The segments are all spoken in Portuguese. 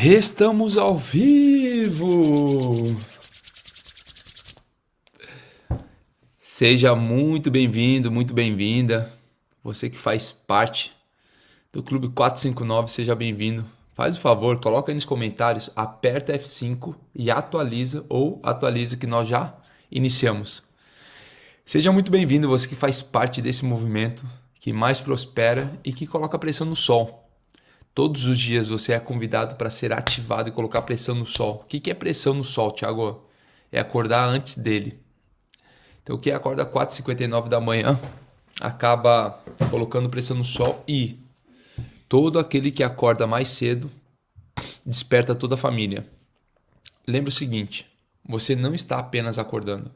Estamos ao vivo! Seja muito bem-vindo, muito bem-vinda. Você que faz parte do Clube 459, seja bem-vindo. Faz o favor, coloca aí nos comentários, aperta F5 e atualiza ou atualiza que nós já iniciamos. Seja muito bem-vindo, você que faz parte desse movimento que mais prospera e que coloca pressão no sol. Todos os dias você é convidado para ser ativado e colocar pressão no sol. O que é pressão no sol, Thiago? É acordar antes dele. Então, quem acorda às 4h59 da manhã acaba colocando pressão no sol e todo aquele que acorda mais cedo desperta toda a família. Lembre o seguinte, você não está apenas acordando.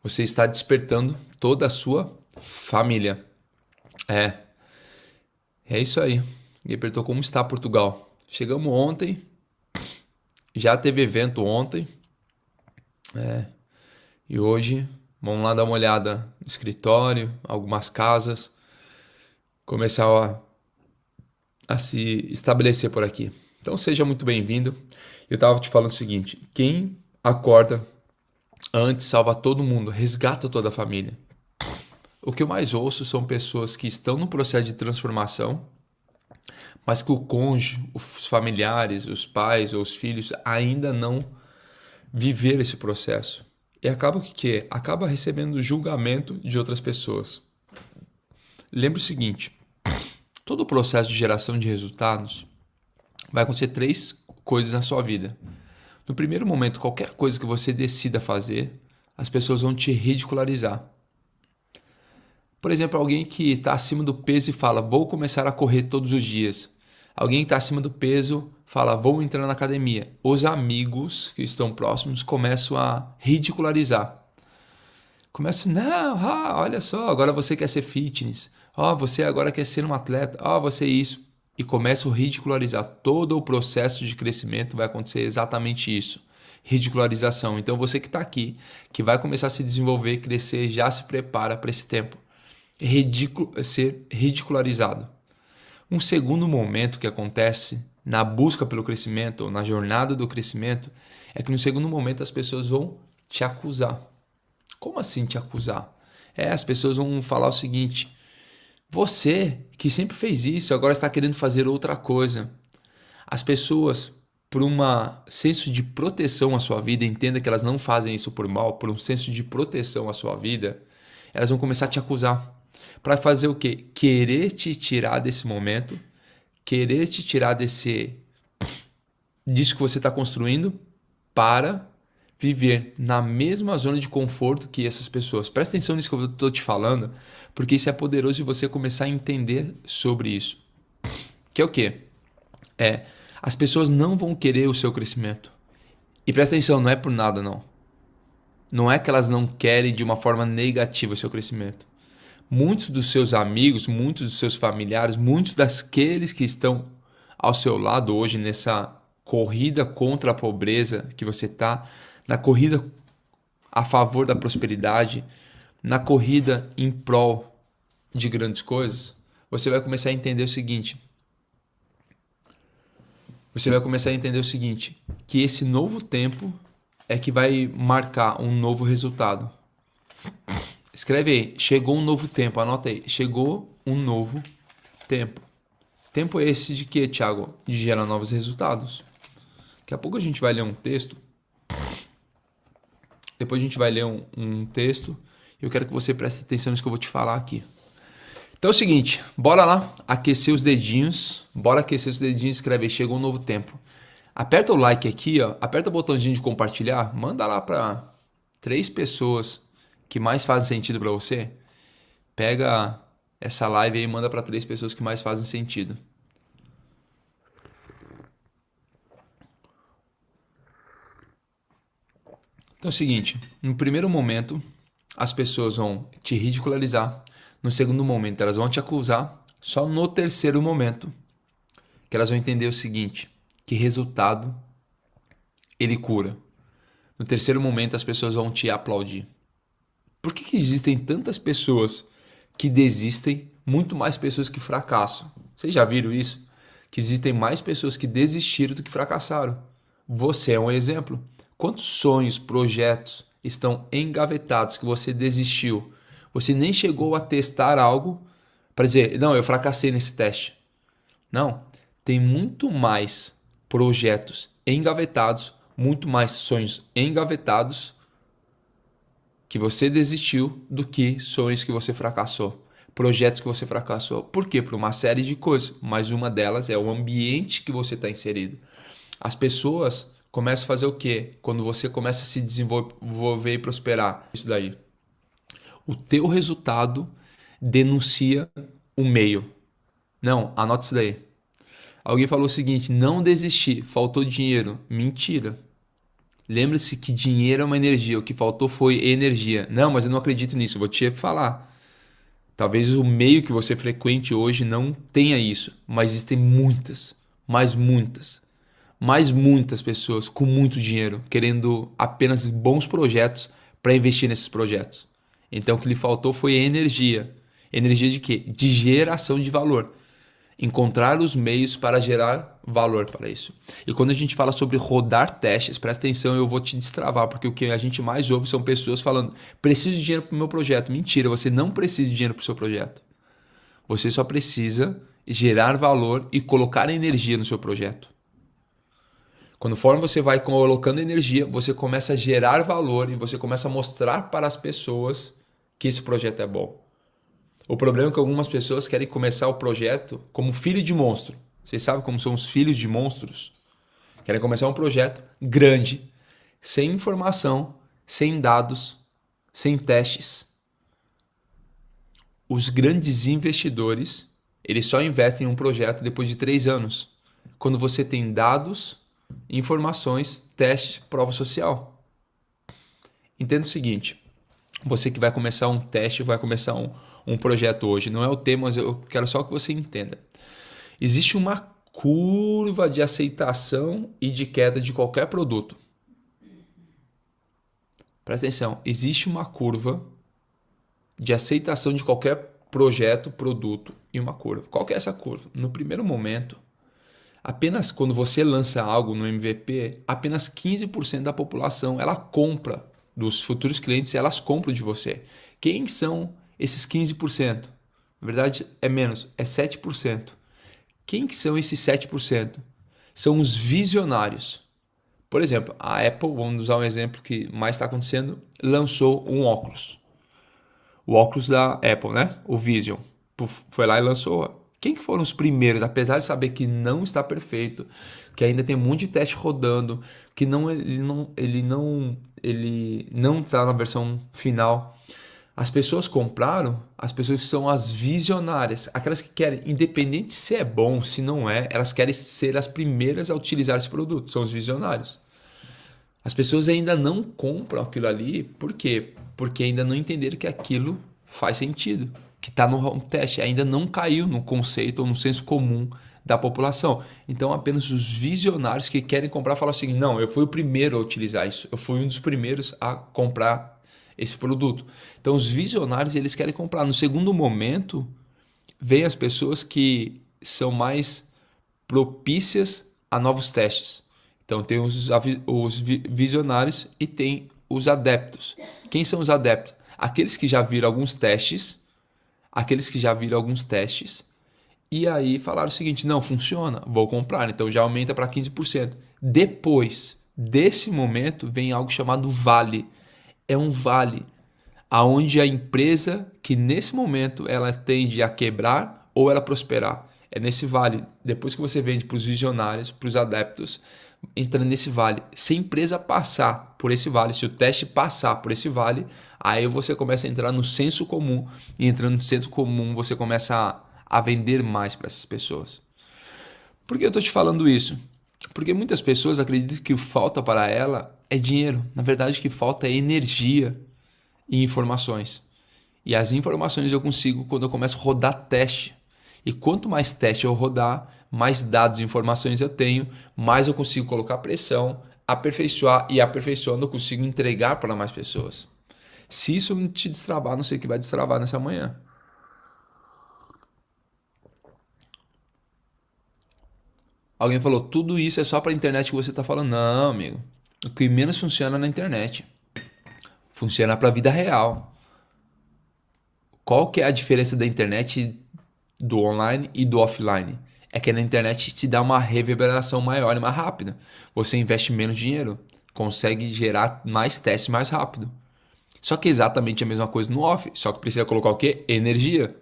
Você está despertando toda a sua família. É, é isso aí. Me perguntou como está Portugal. Chegamos ontem, já teve evento ontem e hoje vamos lá dar uma olhada no escritório, algumas casas, começar a se estabelecer por aqui. Então seja muito bem-vindo. Eu estava te falando o seguinte: quem acorda antes salva todo mundo, resgata toda a família. O que eu mais ouço são pessoas que estão no processo de transformação, mas que o cônjuge, os familiares, os pais ou os filhos ainda não viveram esse processo. E acaba o que é? Acaba recebendo julgamento de outras pessoas. Lembre o seguinte, todo o processo de geração de resultados vai acontecer três coisas na sua vida. No primeiro momento, qualquer coisa que você decida fazer, as pessoas vão te ridicularizar. Por exemplo, alguém que está acima do peso e fala, vou começar a correr todos os dias. Alguém que está acima do peso fala, vou entrar na academia. Os amigos que estão próximos começam a ridicularizar. Começam, não, olha só, agora você quer ser fitness. Você agora quer ser um atleta. Você é isso. E começam a ridicularizar. Todo o processo de crescimento vai acontecer exatamente isso. Ridicularização. Então você que está aqui, que vai começar a se desenvolver, crescer, já se prepara para esse tempo. Ser ridicularizado. Um segundo momento que acontece na busca pelo crescimento, ou na jornada do crescimento, é que no segundo momento as pessoas vão te acusar. Como assim te acusar? As pessoas vão falar o seguinte, você que sempre fez isso, agora está querendo fazer outra coisa. As pessoas, por um senso de proteção à sua vida, entenda que elas não fazem isso por mal, por um senso de proteção à sua vida, elas vão começar a te acusar. Para fazer o quê? Querer te tirar desse momento, querer te tirar disso que você está construindo para viver na mesma zona de conforto que essas pessoas. Presta atenção nisso que eu estou te falando, porque isso é poderoso de você começar a entender sobre isso. Que é o quê? As pessoas não vão querer o seu crescimento. E presta atenção, não é por nada não. Não é que elas não querem de uma forma negativa o seu crescimento. Muitos dos seus amigos, muitos dos seus familiares, muitos daqueles que estão ao seu lado hoje nessa corrida contra a pobreza que você está, na corrida a favor da prosperidade, na corrida em prol de grandes coisas, você vai começar a entender o seguinte. Você vai começar a entender o seguinte, que esse novo tempo é que vai marcar um novo resultado. Escreve aí, chegou um novo tempo, anota aí, chegou um novo tempo. Tempo esse de quê, Thiago? De gerar novos resultados. Daqui a pouco a gente vai ler um texto. Depois a gente vai ler um texto. E eu quero que você preste atenção nisso que eu vou te falar aqui. Então é o seguinte, bora lá aquecer os dedinhos. Bora aquecer os dedinhos, escreve aí, chegou um novo tempo. Aperta o like aqui, ó, aperta o botãozinho de compartilhar, manda lá para 3 pessoas que mais fazem sentido para você. Pega essa live aí e manda para 3 pessoas que mais fazem sentido. Então é o seguinte, no primeiro momento as pessoas vão te ridicularizar, no segundo momento elas vão te acusar, só no terceiro momento que elas vão entender o seguinte, que resultado ele cura. No terceiro momento as pessoas vão te aplaudir. Por que existem tantas pessoas que desistem, muito mais pessoas que fracassam. Vocês já viram isso? Que existem mais pessoas que desistiram do que fracassaram. Você é um exemplo. Quantos sonhos, projetos estão engavetados que você desistiu? Você nem chegou a testar algo para dizer, não, eu fracassei nesse teste. Não, tem muito mais projetos engavetados, muito mais sonhos engavetados que você desistiu do que sonhos que você fracassou, projetos que você fracassou. Por quê? Por uma série de coisas, mas uma delas é o ambiente que você está inserido. As pessoas começam a fazer o quê? Quando você começa a se desenvolver e prosperar. Isso daí. O teu resultado denuncia o meio. Não, anota isso daí. Alguém falou o seguinte, não desisti, faltou dinheiro. Mentira. Lembre-se que dinheiro é uma energia, o que faltou foi energia. Não, mas eu não acredito nisso, eu vou te falar. Talvez o meio que você frequente hoje não tenha isso, mas existem muitas pessoas com muito dinheiro, querendo apenas bons projetos para investir nesses projetos. Então o que lhe faltou foi energia. Energia de quê? De geração de valor. Encontrar os meios para gerar valor para isso. E quando a gente fala sobre rodar testes, presta atenção, eu vou te destravar, porque o que a gente mais ouve são pessoas falando, preciso de dinheiro para o meu projeto. Mentira, você não precisa de dinheiro para o seu projeto. Você só precisa gerar valor e colocar energia no seu projeto. Conforme você vai colocando energia, você começa a gerar valor e você começa a mostrar para as pessoas que esse projeto é bom. O problema é que algumas pessoas querem começar o projeto como filho de monstro. Vocês sabem como são os filhos de monstros? Querem começar um projeto grande, sem informação, sem dados, sem testes. Os grandes investidores, eles só investem em um projeto depois de 3 anos. Quando você tem dados, informações, teste, prova social. Entenda o seguinte, você que vai começar um teste, vai começar um projeto hoje, não é o tema, mas eu quero só que você entenda. Existe uma curva de aceitação e de queda de qualquer produto. Presta atenção, existe uma curva de aceitação de qualquer projeto, produto e uma curva. Qual que é essa curva? No primeiro momento, apenas quando você lança algo no MVP, apenas 15% da população ela compra, dos futuros clientes, elas compram de você. Quem são esses 15%? Na verdade é menos, é 7%. Quem que são esses 7%? São os visionários. Por exemplo, a Apple, vamos usar um exemplo que mais está acontecendo, lançou um óculos. O óculos da Apple, né? O Vision. Foi lá e lançou. Quem que foram os primeiros, apesar de saber que não está perfeito, que ainda tem um monte de teste rodando, que ele não está na versão final. As pessoas compraram, as pessoas são as visionárias, aquelas que querem, independente se é bom, se não é, elas querem ser as primeiras a utilizar esse produto, são os visionários. As pessoas ainda não compram aquilo ali, por quê? Porque ainda não entenderam que aquilo faz sentido, que está no teste, ainda não caiu no conceito ou no senso comum da população. Então apenas os visionários que querem comprar falam assim, não, eu fui o primeiro a utilizar isso, eu fui um dos primeiros a comprar esse produto. Então os visionários eles querem comprar. No segundo momento, vem as pessoas que são mais propícias a novos testes. Então tem os visionários e tem os adeptos. Quem são os adeptos? Aqueles que já viram alguns testes, e aí falaram o seguinte, não, funciona, vou comprar, então já aumenta para 15%. Depois desse momento vem algo chamado vale. É um vale, aonde a empresa que nesse momento ela tende a quebrar ou ela prosperar. É nesse vale, depois que você vende para os visionários, para os adeptos, entra nesse vale. Se a empresa passar por esse vale, se o teste passar por esse vale, aí você começa a entrar no senso comum, e entrando no senso comum você começa a vender mais para essas pessoas. Por que eu estou te falando isso? Porque muitas pessoas acreditam que o que falta para ela é dinheiro. Na verdade, o que falta é energia e informações. E as informações eu consigo quando eu começo a rodar teste. E quanto mais teste eu rodar, mais dados e informações eu tenho, mais eu consigo colocar pressão, aperfeiçoar e aperfeiçoando eu consigo entregar para mais pessoas. Se isso te destravar, não sei o que vai destravar nessa manhã. Alguém falou, tudo isso é só para a internet que você está falando. Não, amigo. O que menos funciona na internet. Funciona para a vida real. Qual que é a diferença da internet do online e do offline? É que na internet te dá uma reverberação maior e mais rápida. Você investe menos dinheiro, consegue gerar mais testes mais rápido. Só que é exatamente a mesma coisa no off, só que precisa colocar o quê? Energia.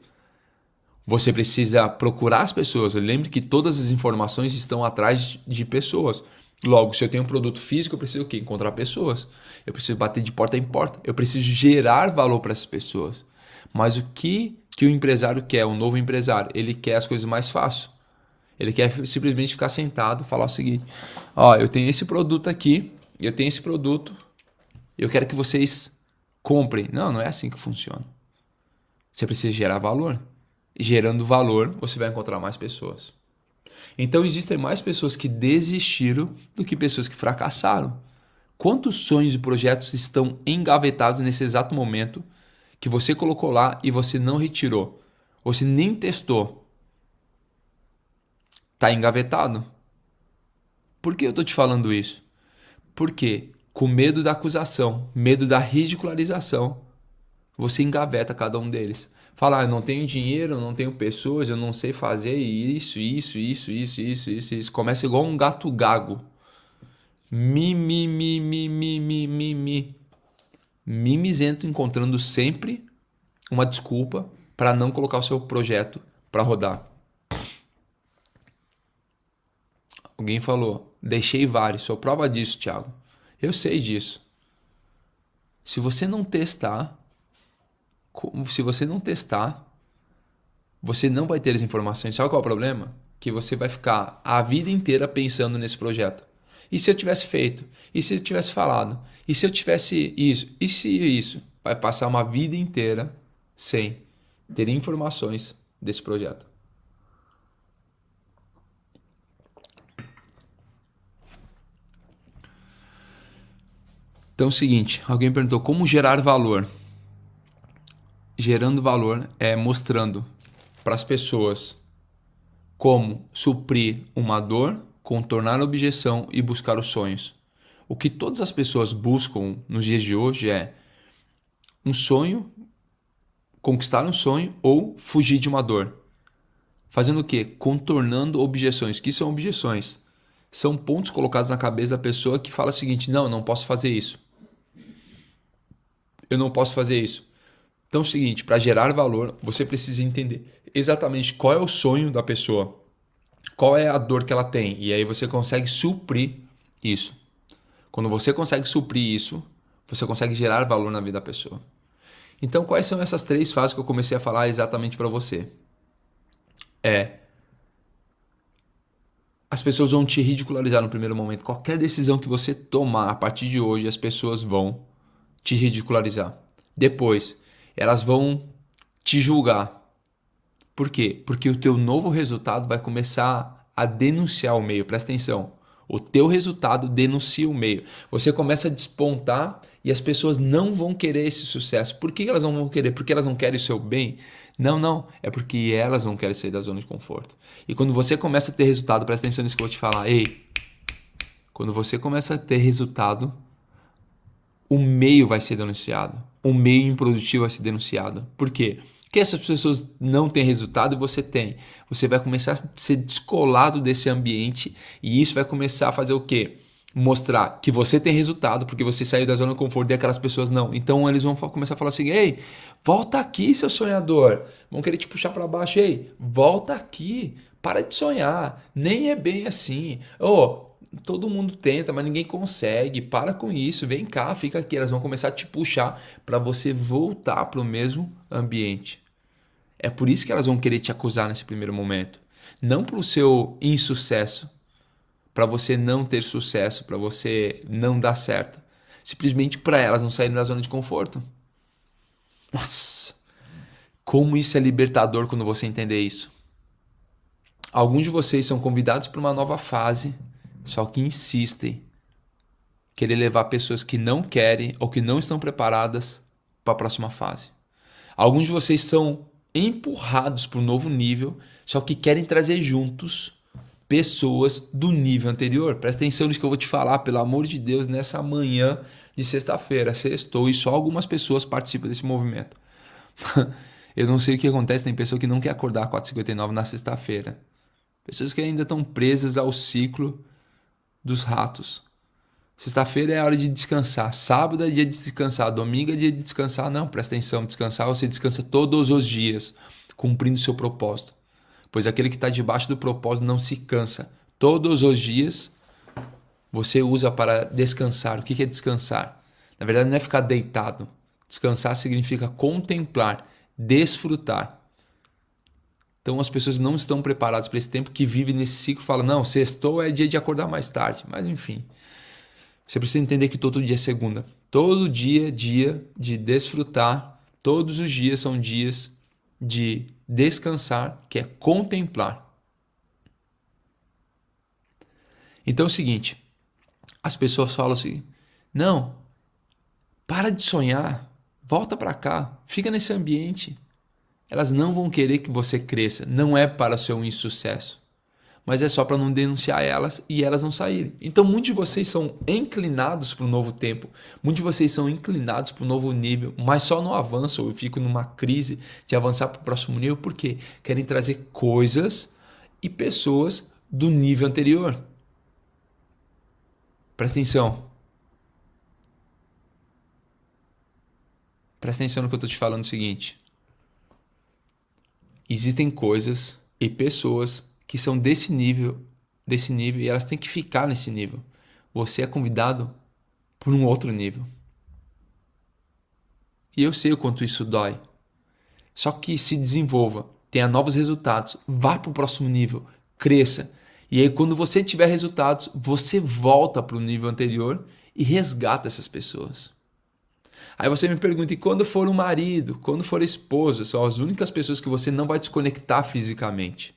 Você precisa procurar as pessoas. Lembre que todas as informações estão atrás de pessoas. Logo, se eu tenho um produto físico, eu preciso o quê? Encontrar pessoas. Eu preciso bater de porta em porta. Eu preciso gerar valor para essas pessoas. Mas o que o empresário quer, o novo empresário? Ele quer as coisas mais fáceis. Ele quer simplesmente ficar sentado e falar o seguinte: ó, eu tenho esse produto aqui, eu tenho esse produto, eu quero que vocês comprem. Não, não é assim que funciona. Você precisa gerar valor. Gerando valor, você vai encontrar mais pessoas. Então existem mais pessoas que desistiram do que pessoas que fracassaram. Quantos sonhos e projetos estão engavetados nesse exato momento que você colocou lá e você não retirou? Você nem testou. Está engavetado. Por que eu estou te falando isso? Porque com medo da acusação, medo da ridicularização, você engaveta cada um deles. Fala, eu não tenho dinheiro, eu não tenho pessoas, eu não sei fazer isso. Começa igual um gato gago. Mi. Mimizento, encontrando sempre uma desculpa para não colocar o seu projeto para rodar. Alguém falou, deixei vários, sou prova disso, Thiago. Eu sei disso. Se você não testar, você não vai ter as informações. Sabe qual é o problema? Que você vai ficar a vida inteira pensando nesse projeto. E se eu tivesse feito? E se eu tivesse falado? E se eu tivesse isso? E se isso? Vai passar uma vida inteira sem ter informações desse projeto. Então é o seguinte, alguém perguntou como gerar valor. Gerando valor é mostrando para as pessoas como suprir uma dor, contornar a objeção e buscar os sonhos. O que todas as pessoas buscam nos dias de hoje é um sonho, conquistar um sonho ou fugir de uma dor. Fazendo o quê? Contornando objeções. O que são objeções? São pontos colocados na cabeça da pessoa que fala o seguinte: não, eu não posso fazer isso. Eu não posso fazer isso. Então é o seguinte, para gerar valor, você precisa entender exatamente qual é o sonho da pessoa, qual é a dor que ela tem, e aí você consegue suprir isso. Quando você consegue suprir isso, você consegue gerar valor na vida da pessoa. Então, quais são essas 3 fases que eu comecei a falar exatamente para você? As pessoas vão te ridicularizar no primeiro momento. Qualquer decisão que você tomar a partir de hoje, as pessoas vão te ridicularizar. Depois, elas vão te julgar. Por quê? Porque o teu novo resultado vai começar a denunciar o meio. Presta atenção. O teu resultado denuncia o meio. Você começa a despontar e as pessoas não vão querer esse sucesso. Por que elas não vão querer? Porque elas não querem o seu bem? Não. É porque elas não querem sair da zona de conforto. E quando você começa a ter resultado, presta atenção nisso que eu vou te falar. Ei, quando você começa a ter resultado, o meio vai ser denunciado. O meio improdutivo vai ser denunciado. Por quê? Porque essas pessoas não têm resultado e você tem. Você vai começar a ser descolado desse ambiente e isso vai começar a fazer o quê? Mostrar que você tem resultado porque você saiu da zona de conforto e aquelas pessoas não. Então eles vão começar a falar assim: ei, volta aqui, seu sonhador. Vão querer te puxar para baixo. Ei, volta aqui. Para de sonhar. Nem é bem assim. Todo mundo tenta, mas ninguém consegue. Para com isso. Vem cá, fica aqui. Elas vão começar a te puxar para você voltar para o mesmo ambiente. É por isso que elas vão querer te acusar nesse primeiro momento. Não para o seu insucesso, para você não ter sucesso, para você não dar certo. Simplesmente para elas não saírem da zona de conforto. Nossa, como isso é libertador quando você entender isso. Alguns de vocês são convidados para uma nova fase, só que insistem em querer levar pessoas que não querem ou que não estão preparadas para a próxima fase. Alguns de vocês são empurrados para um novo nível, só que querem trazer juntos pessoas do nível anterior. Presta atenção nisso que eu vou te falar, pelo amor de Deus, nessa manhã de sexta-feira. Sextou e só algumas pessoas participam desse movimento. Eu não sei o que acontece, tem pessoa que não quer acordar às 4h59 na sexta-feira. Pessoas que ainda estão presas ao ciclo dos ratos. Sexta-feira é hora de descansar, sábado é dia de descansar, domingo é dia de descansar. Não, presta atenção, descansar você descansa todos os dias, cumprindo seu propósito. Pois aquele que está debaixo do propósito não se cansa. Todos os dias você usa para descansar. O que é descansar? Na verdade não é ficar deitado. Descansar significa contemplar, desfrutar. Então as pessoas não estão preparadas para esse tempo, que vive nesse ciclo, fala, não, sextou é dia de acordar mais tarde. Mas enfim, você precisa entender que todo dia é segunda. Todo dia é dia de desfrutar. Todos os dias são dias de descansar, que é contemplar. Então é o seguinte, as pessoas falam assim, não, para de sonhar, volta para cá, fica nesse ambiente. Elas não vão querer que você cresça, não é para o seu insucesso, mas é só para não denunciar elas e elas não saírem. Então muitos de vocês são inclinados para o novo tempo, muitos de vocês são inclinados para o novo nível, mas só não avançam, eu fico numa crise de avançar para o próximo nível, porque querem trazer coisas e pessoas do nível anterior. Presta atenção. Presta atenção no que eu estou te falando, o seguinte. Existem coisas e pessoas que são desse nível e elas têm que ficar nesse nível. Você é convidado por um outro nível. E eu sei o quanto isso dói. Só que se desenvolva, tenha novos resultados, vá para o próximo nível, cresça. E aí quando você tiver resultados, você volta para o nível anterior e resgata essas pessoas. Aí você me pergunta, e quando for um marido, quando for esposa, são as únicas pessoas que você não vai desconectar fisicamente.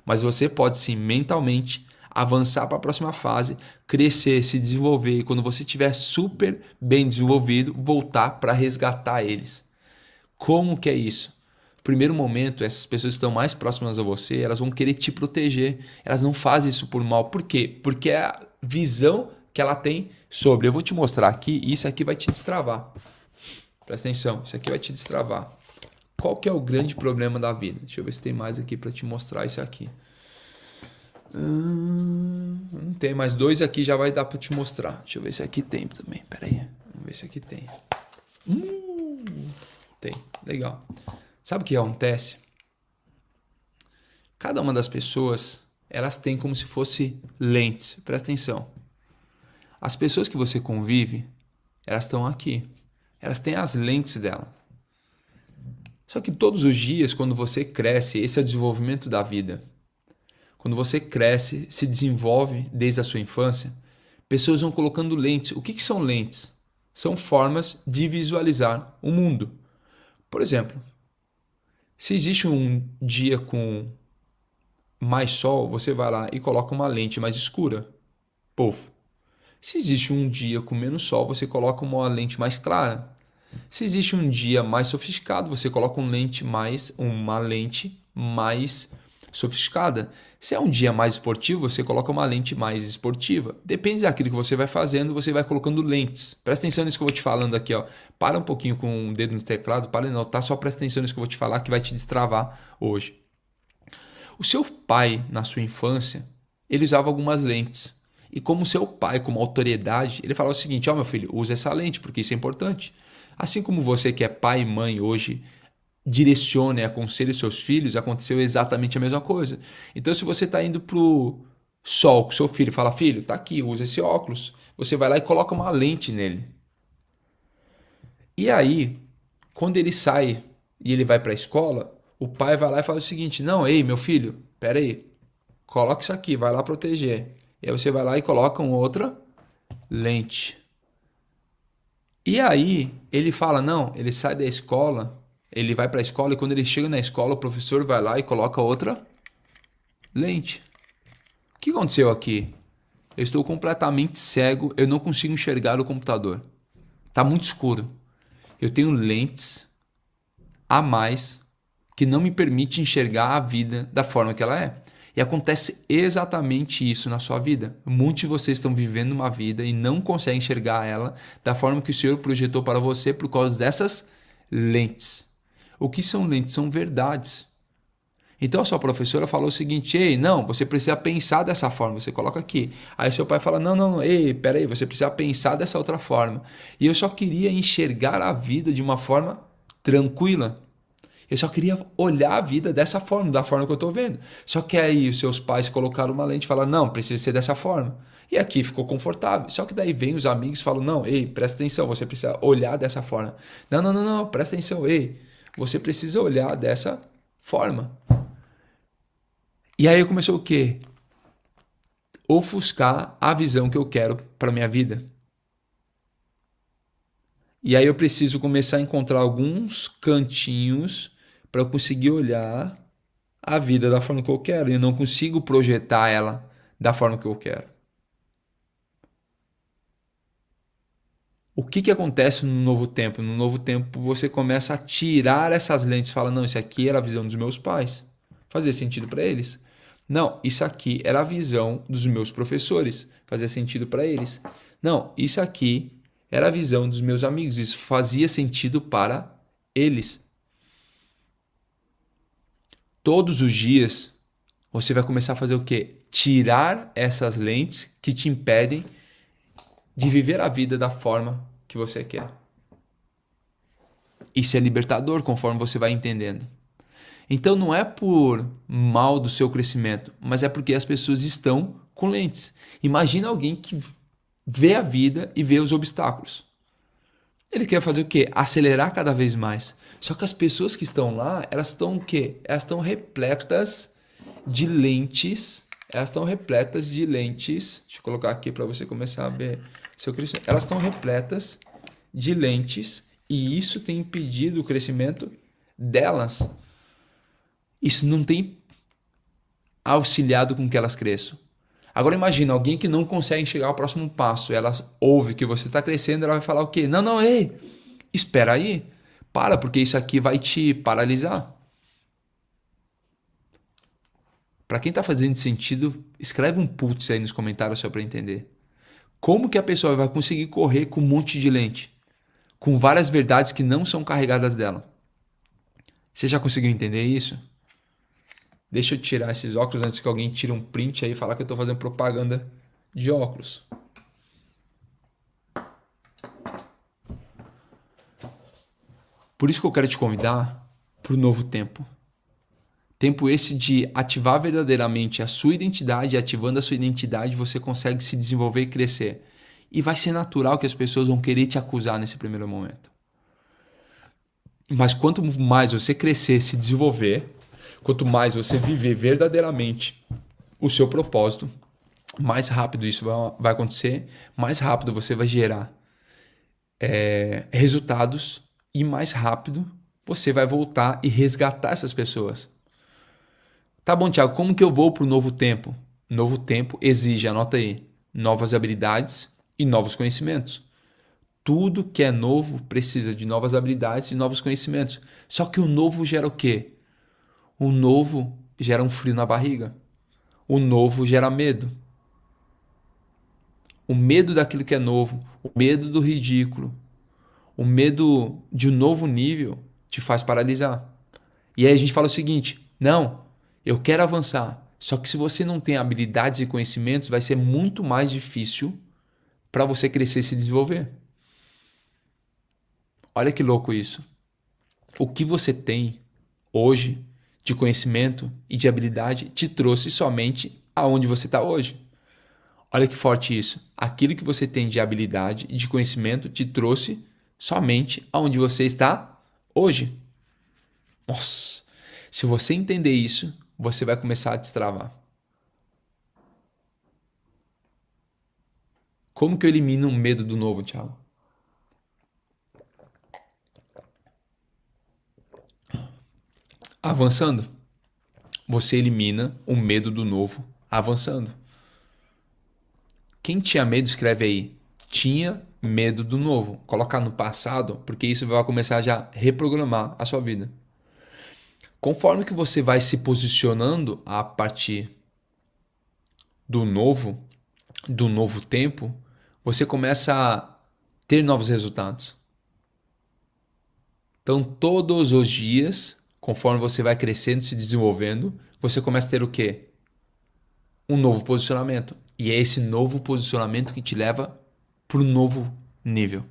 Mas você pode sim, mentalmente, avançar para a próxima fase, crescer, se desenvolver, e quando você estiver super bem desenvolvido, voltar para resgatar eles. Como que é isso? Primeiro momento, essas pessoas que estão mais próximas a você, elas vão querer te proteger. Elas não fazem isso por mal. Por quê? Porque é a visão que ela tem sobre. Eu vou te mostrar aqui e isso aqui vai te destravar. Presta atenção, isso aqui vai te destravar. Qual que é o grande problema da vida? Deixa eu ver se tem mais aqui para te mostrar isso aqui. Não tem, mais dois aqui já vai dar para te mostrar. Deixa eu ver se aqui tem também. Pera aí, vamos ver se aqui tem. Tem, legal. Sabe o que acontece? Cada uma das pessoas, elas têm como se fosse lentes. Presta atenção. As pessoas que você convive, elas estão aqui. Elas têm as lentes dela. Só que todos os dias, quando você cresce, esse é o desenvolvimento da vida. Quando você cresce, se desenvolve desde a sua infância, pessoas vão colocando lentes. O que são lentes? São formas de visualizar o mundo. Por exemplo, se existe um dia com mais sol, você vai lá e coloca uma lente mais escura. Puf. Se existe um dia com menos sol, você coloca uma lente mais clara. Se existe um dia mais sofisticado, você coloca uma lente mais sofisticada. Se é um dia mais esportivo, você coloca uma lente mais esportiva. Depende daquilo que você vai fazendo, você vai colocando lentes. Presta atenção nisso que eu vou te falando aqui, ó. Para um pouquinho com o dedo no teclado, para de notar, só presta atenção nisso que eu vou te falar que vai te destravar hoje. O seu pai, na sua infância, ele usava algumas lentes. E como seu pai, como autoridade, ele falava o seguinte, ó meu filho, usa essa lente porque isso é importante. Assim como você que é pai e mãe hoje, direciona e aconselha os seus filhos, aconteceu exatamente a mesma coisa. Então se você está indo para o sol com seu filho, fala, filho, tá aqui, usa esse óculos. Você vai lá e coloca uma lente nele. E aí, quando ele sai e ele vai para a escola, o pai vai lá e fala o seguinte, não, ei meu filho, pera aí, coloca isso aqui, vai lá proteger. E aí você vai lá e coloca uma outra lente. E aí ele fala, não, ele sai da escola, ele vai para a escola e quando ele chega na escola, o professor vai lá e coloca outra lente. O que aconteceu aqui? Eu estou completamente cego, eu não consigo enxergar o computador. Está muito escuro. Eu tenho lentes a mais que não me permite enxergar a vida da forma que ela é. E acontece exatamente isso na sua vida. Muitos de vocês estão vivendo uma vida e não conseguem enxergar ela da forma que o Senhor projetou para você por causa dessas lentes. O que são lentes? São verdades. Então a sua professora falou o seguinte: ei, não, você precisa pensar dessa forma, você coloca aqui. Aí seu pai fala: não, não, ei, peraí, você precisa pensar dessa outra forma. E eu só queria enxergar a vida de uma forma tranquila. Eu só queria olhar a vida dessa forma, da forma que eu estou vendo. Só que aí os seus pais colocaram uma lente e falaram: não, precisa ser dessa forma. E aqui ficou confortável. Só que daí vem os amigos e falam: não, ei, presta atenção, você precisa olhar dessa forma. Não, não, não, não, presta atenção, ei, você precisa olhar dessa forma. E aí começou o quê? Ofuscar a visão que eu quero para minha vida. E aí eu preciso começar a encontrar alguns cantinhos para eu conseguir olhar a vida da forma que eu quero. E eu não consigo projetar ela da forma que eu quero. O que acontece no novo tempo? No novo tempo você começa a tirar essas lentes. Fala, não, isso aqui era a visão dos meus pais. Fazia sentido para eles? Não, isso aqui era a visão dos meus professores. Fazia sentido para eles? Não, isso aqui era a visão dos meus amigos. Isso fazia sentido para eles. Todos os dias você vai começar a fazer o quê? Tirar essas lentes que te impedem de viver a vida da forma que você quer. Isso é libertador conforme você vai entendendo. Então não é por mal do seu crescimento, mas é porque as pessoas estão com lentes. Imagina alguém que vê a vida e vê os obstáculos. Ele quer fazer o quê? Acelerar cada vez mais. Só que as pessoas que estão lá, elas estão o quê? Elas estão repletas de lentes. Elas estão repletas de lentes. Deixa eu colocar aqui para você começar a ver seu crescimento. Elas estão repletas de lentes e isso tem impedido o crescimento delas. Isso não tem auxiliado com que elas cresçam. Agora imagina alguém que não consegue chegar ao próximo passo. Ela ouve que você está crescendo, ela vai falar o quê? Não, não, ei, espera aí. Para, porque isso aqui vai te paralisar. Para quem está fazendo sentido, escreve um putz aí nos comentários só para entender. Como que a pessoa vai conseguir correr com um monte de lente? Com várias verdades que não são carregadas dela. Você já conseguiu entender isso? Deixa eu tirar esses óculos antes que alguém tire um print aí e falar que eu estou fazendo propaganda de óculos. Por isso que eu quero te convidar para o novo tempo. Tempo esse de ativar verdadeiramente a sua identidade. Ativando a sua identidade, você consegue se desenvolver e crescer. E vai ser natural que as pessoas vão querer te acusar nesse primeiro momento. Mas quanto mais você crescer, se desenvolver, quanto mais você viver verdadeiramente o seu propósito, mais rápido isso vai acontecer, mais rápido você vai gerar resultados e mais rápido você vai voltar e resgatar essas pessoas. Tá bom, Thiago, como que eu vou para o novo tempo? Novo tempo exige, anota aí, novas habilidades e novos conhecimentos. Tudo que é novo precisa de novas habilidades e novos conhecimentos. Só que o novo gera o quê? O novo gera um frio na barriga. O novo gera medo. O medo daquilo que é novo, o medo do ridículo, o medo de um novo nível te faz paralisar. E aí a gente fala o seguinte: não, eu quero avançar. Só que se você não tem habilidades e conhecimentos, vai ser muito mais difícil para você crescer e se desenvolver. Olha que louco isso. O que você tem hoje de conhecimento e de habilidade te trouxe somente aonde você está hoje. Olha que forte isso. Aquilo que você tem de habilidade e de conhecimento te trouxe somente aonde você está hoje. Nossa, se você entender isso, você vai começar a destravar. Como que eu elimino o medo do novo, Thiago? Avançando. Você elimina o medo do novo avançando. Quem tinha medo, escreve aí. Tinha medo do novo. Colocar no passado, porque isso vai começar já a reprogramar a sua vida. Conforme que você vai se posicionando a partir do novo tempo, você começa a ter novos resultados. Então, todos os dias, conforme você vai crescendo, se desenvolvendo, você começa a ter o quê? Um novo posicionamento. E é esse novo posicionamento que te leva para o novo nível.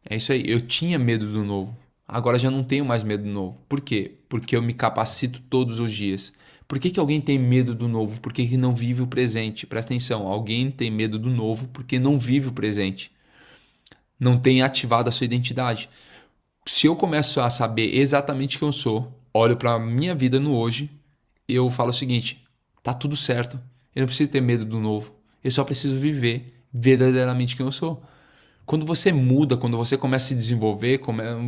É isso aí. Eu tinha medo do novo. Agora já não tenho mais medo do novo. Por quê? Porque eu me capacito todos os dias. Por que alguém tem medo do novo? Porque não vive o presente. Presta atenção. Alguém tem medo do novo porque não vive o presente. Não tem ativado a sua identidade. Se eu começo a saber exatamente quem eu sou, olho para a minha vida no hoje, eu falo o seguinte: tá tudo certo. Eu não preciso ter medo do novo. Eu só preciso viver verdadeiramente quem eu sou. Quando você muda, quando você começa a se desenvolver,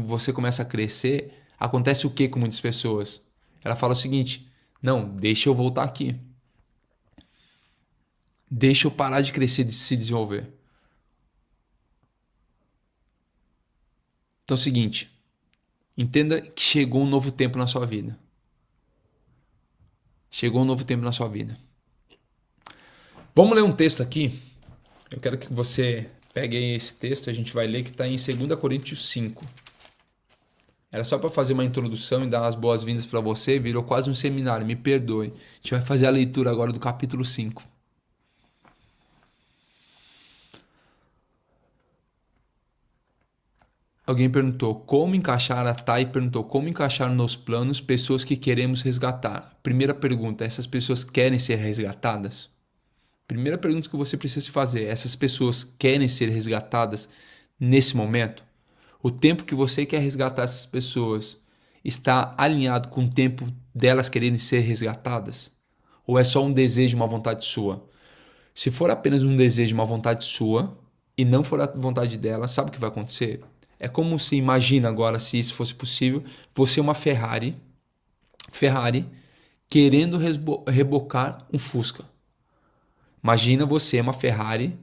você começa a crescer, acontece o que com muitas pessoas? Ela fala o seguinte: não, deixa eu voltar aqui. Deixa eu parar de crescer, de se desenvolver. Então é o seguinte, entenda que chegou um novo tempo na sua vida. Chegou um novo tempo na sua vida. Vamos ler um texto aqui. Eu quero que você pegue aí esse texto, a gente vai ler, que está em 2 Coríntios 5. Era só para fazer uma introdução e dar as boas-vindas para você, virou quase um seminário, me perdoe. A gente vai fazer a leitura agora do capítulo 5. Alguém perguntou como encaixar, a Thay perguntou como encaixar nos planos pessoas que queremos resgatar. Primeira pergunta, essas pessoas querem ser resgatadas? Primeira pergunta que você precisa se fazer, essas pessoas querem ser resgatadas nesse momento? O tempo que você quer resgatar essas pessoas está alinhado com o tempo delas quererem ser resgatadas? Ou é só um desejo, uma vontade sua? Se for apenas um desejo, uma vontade sua, e não for a vontade dela, sabe o que vai acontecer? É como se, imagina agora, se isso fosse possível, você é uma Ferrari querendo rebocar um Fusca. Imagina você, uma Ferrari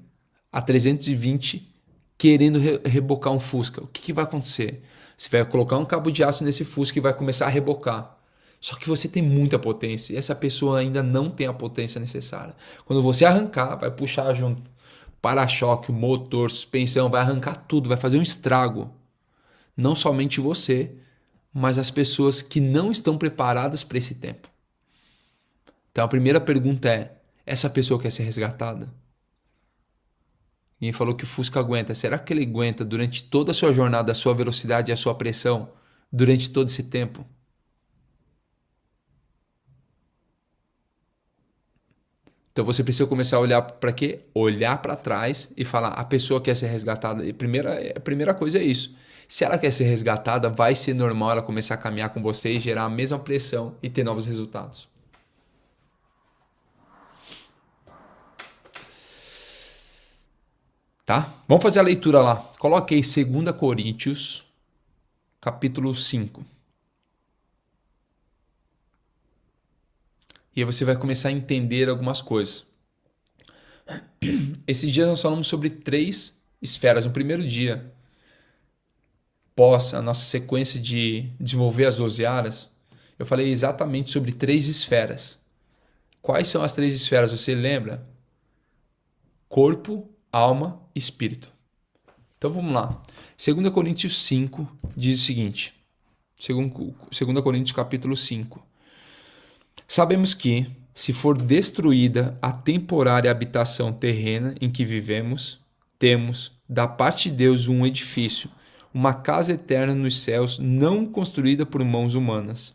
a 320 querendo rebocar um Fusca. O que vai acontecer? Você vai colocar um cabo de aço nesse Fusca e vai começar a rebocar. Só que você tem muita potência e essa pessoa ainda não tem a potência necessária. Quando você arrancar, vai puxar junto para-choque, motor, suspensão, vai arrancar tudo, vai fazer um estrago. Não somente você, mas as pessoas que não estão preparadas para esse tempo. Então a primeira pergunta é: essa pessoa quer ser resgatada? E falou que o Fusca aguenta. Será que ele aguenta durante toda a sua jornada, a sua velocidade e a sua pressão durante todo esse tempo? Então você precisa começar a olhar para quê? Olhar para trás e falar: a pessoa quer ser resgatada. E a primeira coisa é isso. Se ela quer ser resgatada, vai ser normal ela começar a caminhar com você e gerar a mesma pressão e ter novos resultados. Tá? Vamos fazer a leitura lá. Coloque aí 2 Coríntios, capítulo 5. E aí você vai começar a entender algumas coisas. Esses dias nós falamos sobre 3 esferas. No primeiro dia, pós a nossa sequência de desenvolver as 12 áreas, eu falei exatamente sobre 3 esferas. Quais são as 3 esferas? Você lembra? Corpo, alma e espírito. Então vamos lá. 2 Coríntios 5 diz o seguinte. 2 Coríntios capítulo 5. Sabemos que, se for destruída a temporária habitação terrena em que vivemos, temos, da parte de Deus, um edifício, uma casa eterna nos céus, não construída por mãos humanas.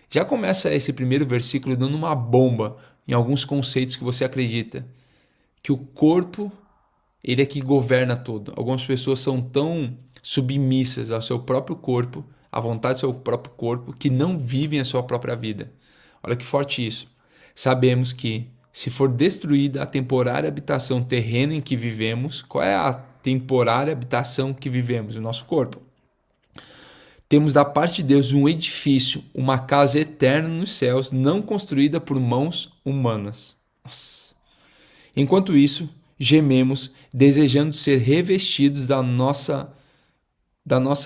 Já começa esse primeiro versículo dando uma bomba em alguns conceitos que você acredita. Que o corpo, ele é que governa tudo. Algumas pessoas são tão submissas ao seu próprio corpo, à vontade do seu próprio corpo, que não vivem a sua própria vida. Olha que forte isso. Sabemos que, se for destruída a temporária habitação terrena em que vivemos, qual é a temporária habitação que vivemos? O nosso corpo. Temos da parte de Deus um edifício, uma casa eterna nos céus, não construída por mãos humanas. Nossa. Enquanto isso, gememos, desejando ser revestidos da nossa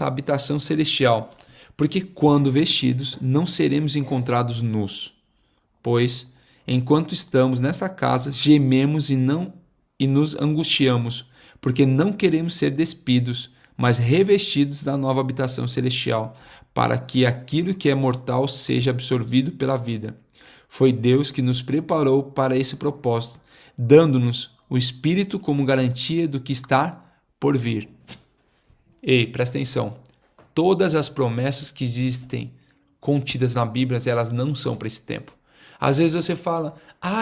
habitação celestial. Porque quando vestidos, não seremos encontrados nus. Pois, enquanto estamos nesta casa, gememos e nos angustiamos, porque não queremos ser despidos, mas revestidos da nova habitação celestial, para que aquilo que é mortal seja absorvido pela vida. Foi Deus que nos preparou para esse propósito, dando-nos o Espírito como garantia do que está por vir. Ei, presta atenção. Todas as promessas que existem contidas na Bíblia, elas não são para esse tempo. Às vezes você fala,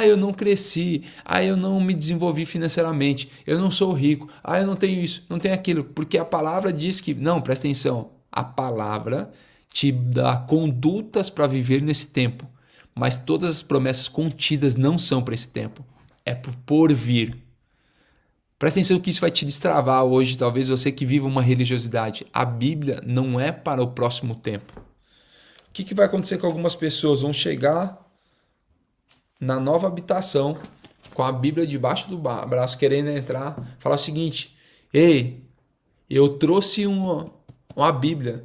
eu não cresci, eu não me desenvolvi financeiramente, eu não sou rico, eu não tenho isso, não tenho aquilo, porque a palavra diz que, não, presta atenção, a palavra te dá condutas para viver nesse tempo, mas todas as promessas contidas não são para esse tempo, é por vir. Presta atenção que isso vai te destravar hoje, talvez você que viva uma religiosidade. A Bíblia não é para o próximo tempo. O que vai acontecer com algumas pessoas? Vão chegar na nova habitação com a Bíblia debaixo do braço, querendo entrar, falar o seguinte, ei, eu trouxe uma Bíblia.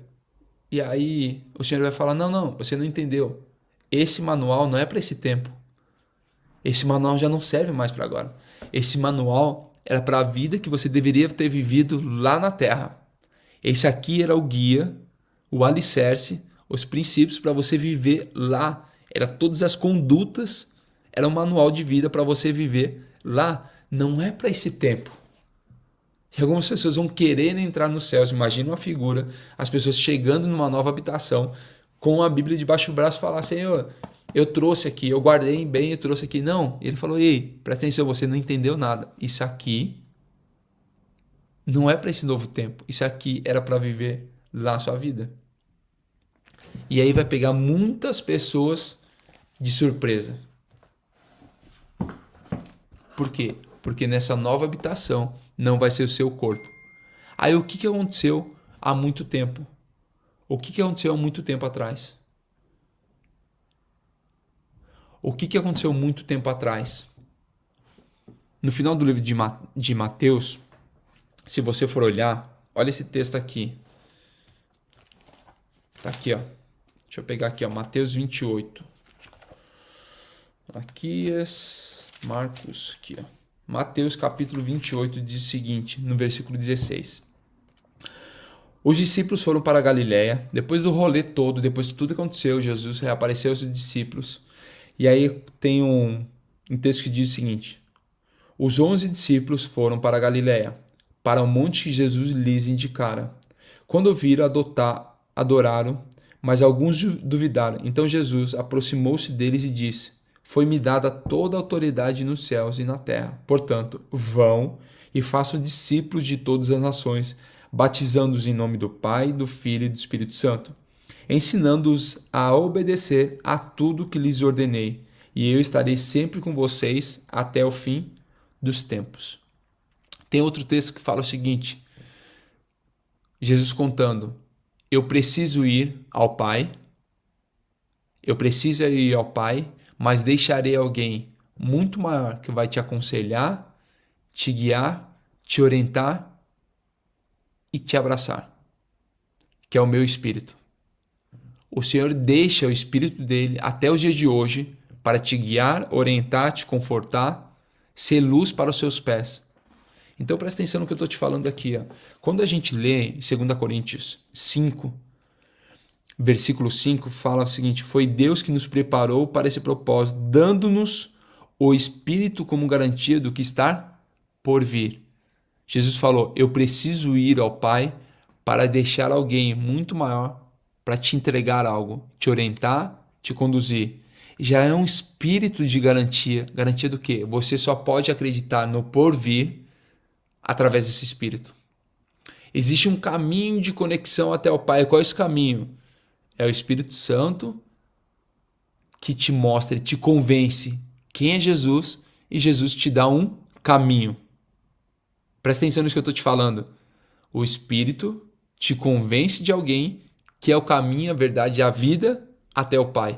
E aí o Senhor vai falar, não, você não entendeu. Esse manual não é para esse tempo. Esse manual já não serve mais para agora. Esse manual era para a vida que você deveria ter vivido lá na terra. Esse aqui era o guia, o alicerce, os princípios para você viver lá. Era todas as condutas, era um manual de vida para você viver lá. Não é para esse tempo. E algumas pessoas vão querer entrar nos céus. Imagina uma figura, as pessoas chegando numa nova habitação, com a Bíblia debaixo do braço, falar, Senhor, eu trouxe aqui, eu guardei bem e trouxe aqui. Não, ele falou, ei, presta atenção, você não entendeu nada. Isso aqui não é para esse novo tempo. Isso aqui era para viver lá a sua vida. E aí vai pegar muitas pessoas de surpresa. Por quê? Porque nessa nova habitação não vai ser o seu corpo. Aí o que aconteceu há muito tempo? O que aconteceu há muito tempo atrás? O que aconteceu muito tempo atrás? No final do livro de Mateus, se você for olhar, olha esse texto aqui. Tá aqui, ó. Deixa eu pegar aqui, ó, Mateus 28. Marcos, aqui, ó. Mateus capítulo 28 diz o seguinte, no versículo 16. Os discípulos foram para a Galiléia. Depois do rolê todo, depois de tudo que aconteceu, Jesus reapareceu aos discípulos. E aí tem um texto que diz o seguinte. Os 11 discípulos foram para a Galiléia, para o monte que Jesus lhes indicara. Quando viram, adoraram, mas alguns duvidaram. Então Jesus aproximou-se deles e disse, foi-me dada toda a autoridade nos céus e na terra. Portanto, vão e façam discípulos de todas as nações, batizando-os em nome do Pai, do Filho e do Espírito Santo, ensinando-os a obedecer a tudo que lhes ordenei, e eu estarei sempre com vocês até o fim dos tempos. Tem outro texto que fala o seguinte, Jesus contando, eu preciso ir ao Pai, mas deixarei alguém muito maior que vai te aconselhar, te guiar, te orientar e te abraçar, que é o meu Espírito. O Senhor deixa o Espírito dele até os dias de hoje para te guiar, orientar, te confortar, ser luz para os seus pés. Então presta atenção no que eu estou te falando aqui. Ó. Quando a gente lê em 2 Coríntios 5, versículo 5, fala o seguinte, foi Deus que nos preparou para esse propósito, dando-nos o Espírito como garantia do que está por vir. Jesus falou, eu preciso ir ao Pai para deixar alguém muito maior para te entregar algo, te orientar, te conduzir. Já é um espírito de garantia. Garantia do quê? Você só pode acreditar no porvir através desse espírito. Existe um caminho de conexão até o Pai. Qual é esse caminho? É o Espírito Santo que te mostra, te convence quem é Jesus e Jesus te dá um caminho. Presta atenção nisso que eu estou te falando. O Espírito te convence de alguém que é o caminho, a verdade e a vida até o Pai.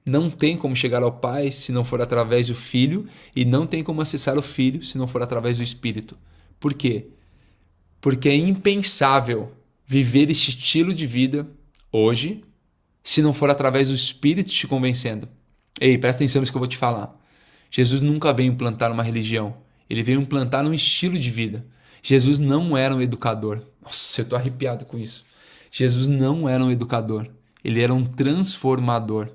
Não tem como chegar ao Pai se não for através do Filho e não tem como acessar o Filho se não for através do Espírito. Por quê? Porque é impensável viver este estilo de vida hoje, se não for através do Espírito te convencendo. Ei, presta atenção nisso que eu vou te falar. Jesus nunca veio implantar uma religião. Ele veio implantar um estilo de vida. Jesus não era um educador. Nossa, eu tô arrepiado com isso. Jesus não era um educador. Ele era um transformador.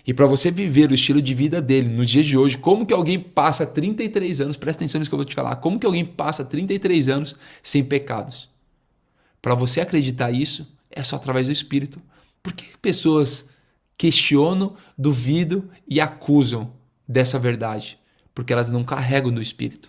E para você viver o estilo de vida dele nos dias de hoje, como que alguém passa 33 anos, presta atenção nisso que eu vou te falar, como que alguém passa 33 anos sem pecados? Para você acreditar isso, é só através do Espírito. Por que pessoas questionam, duvidam e acusam dessa verdade? Porque elas não carregam do Espírito.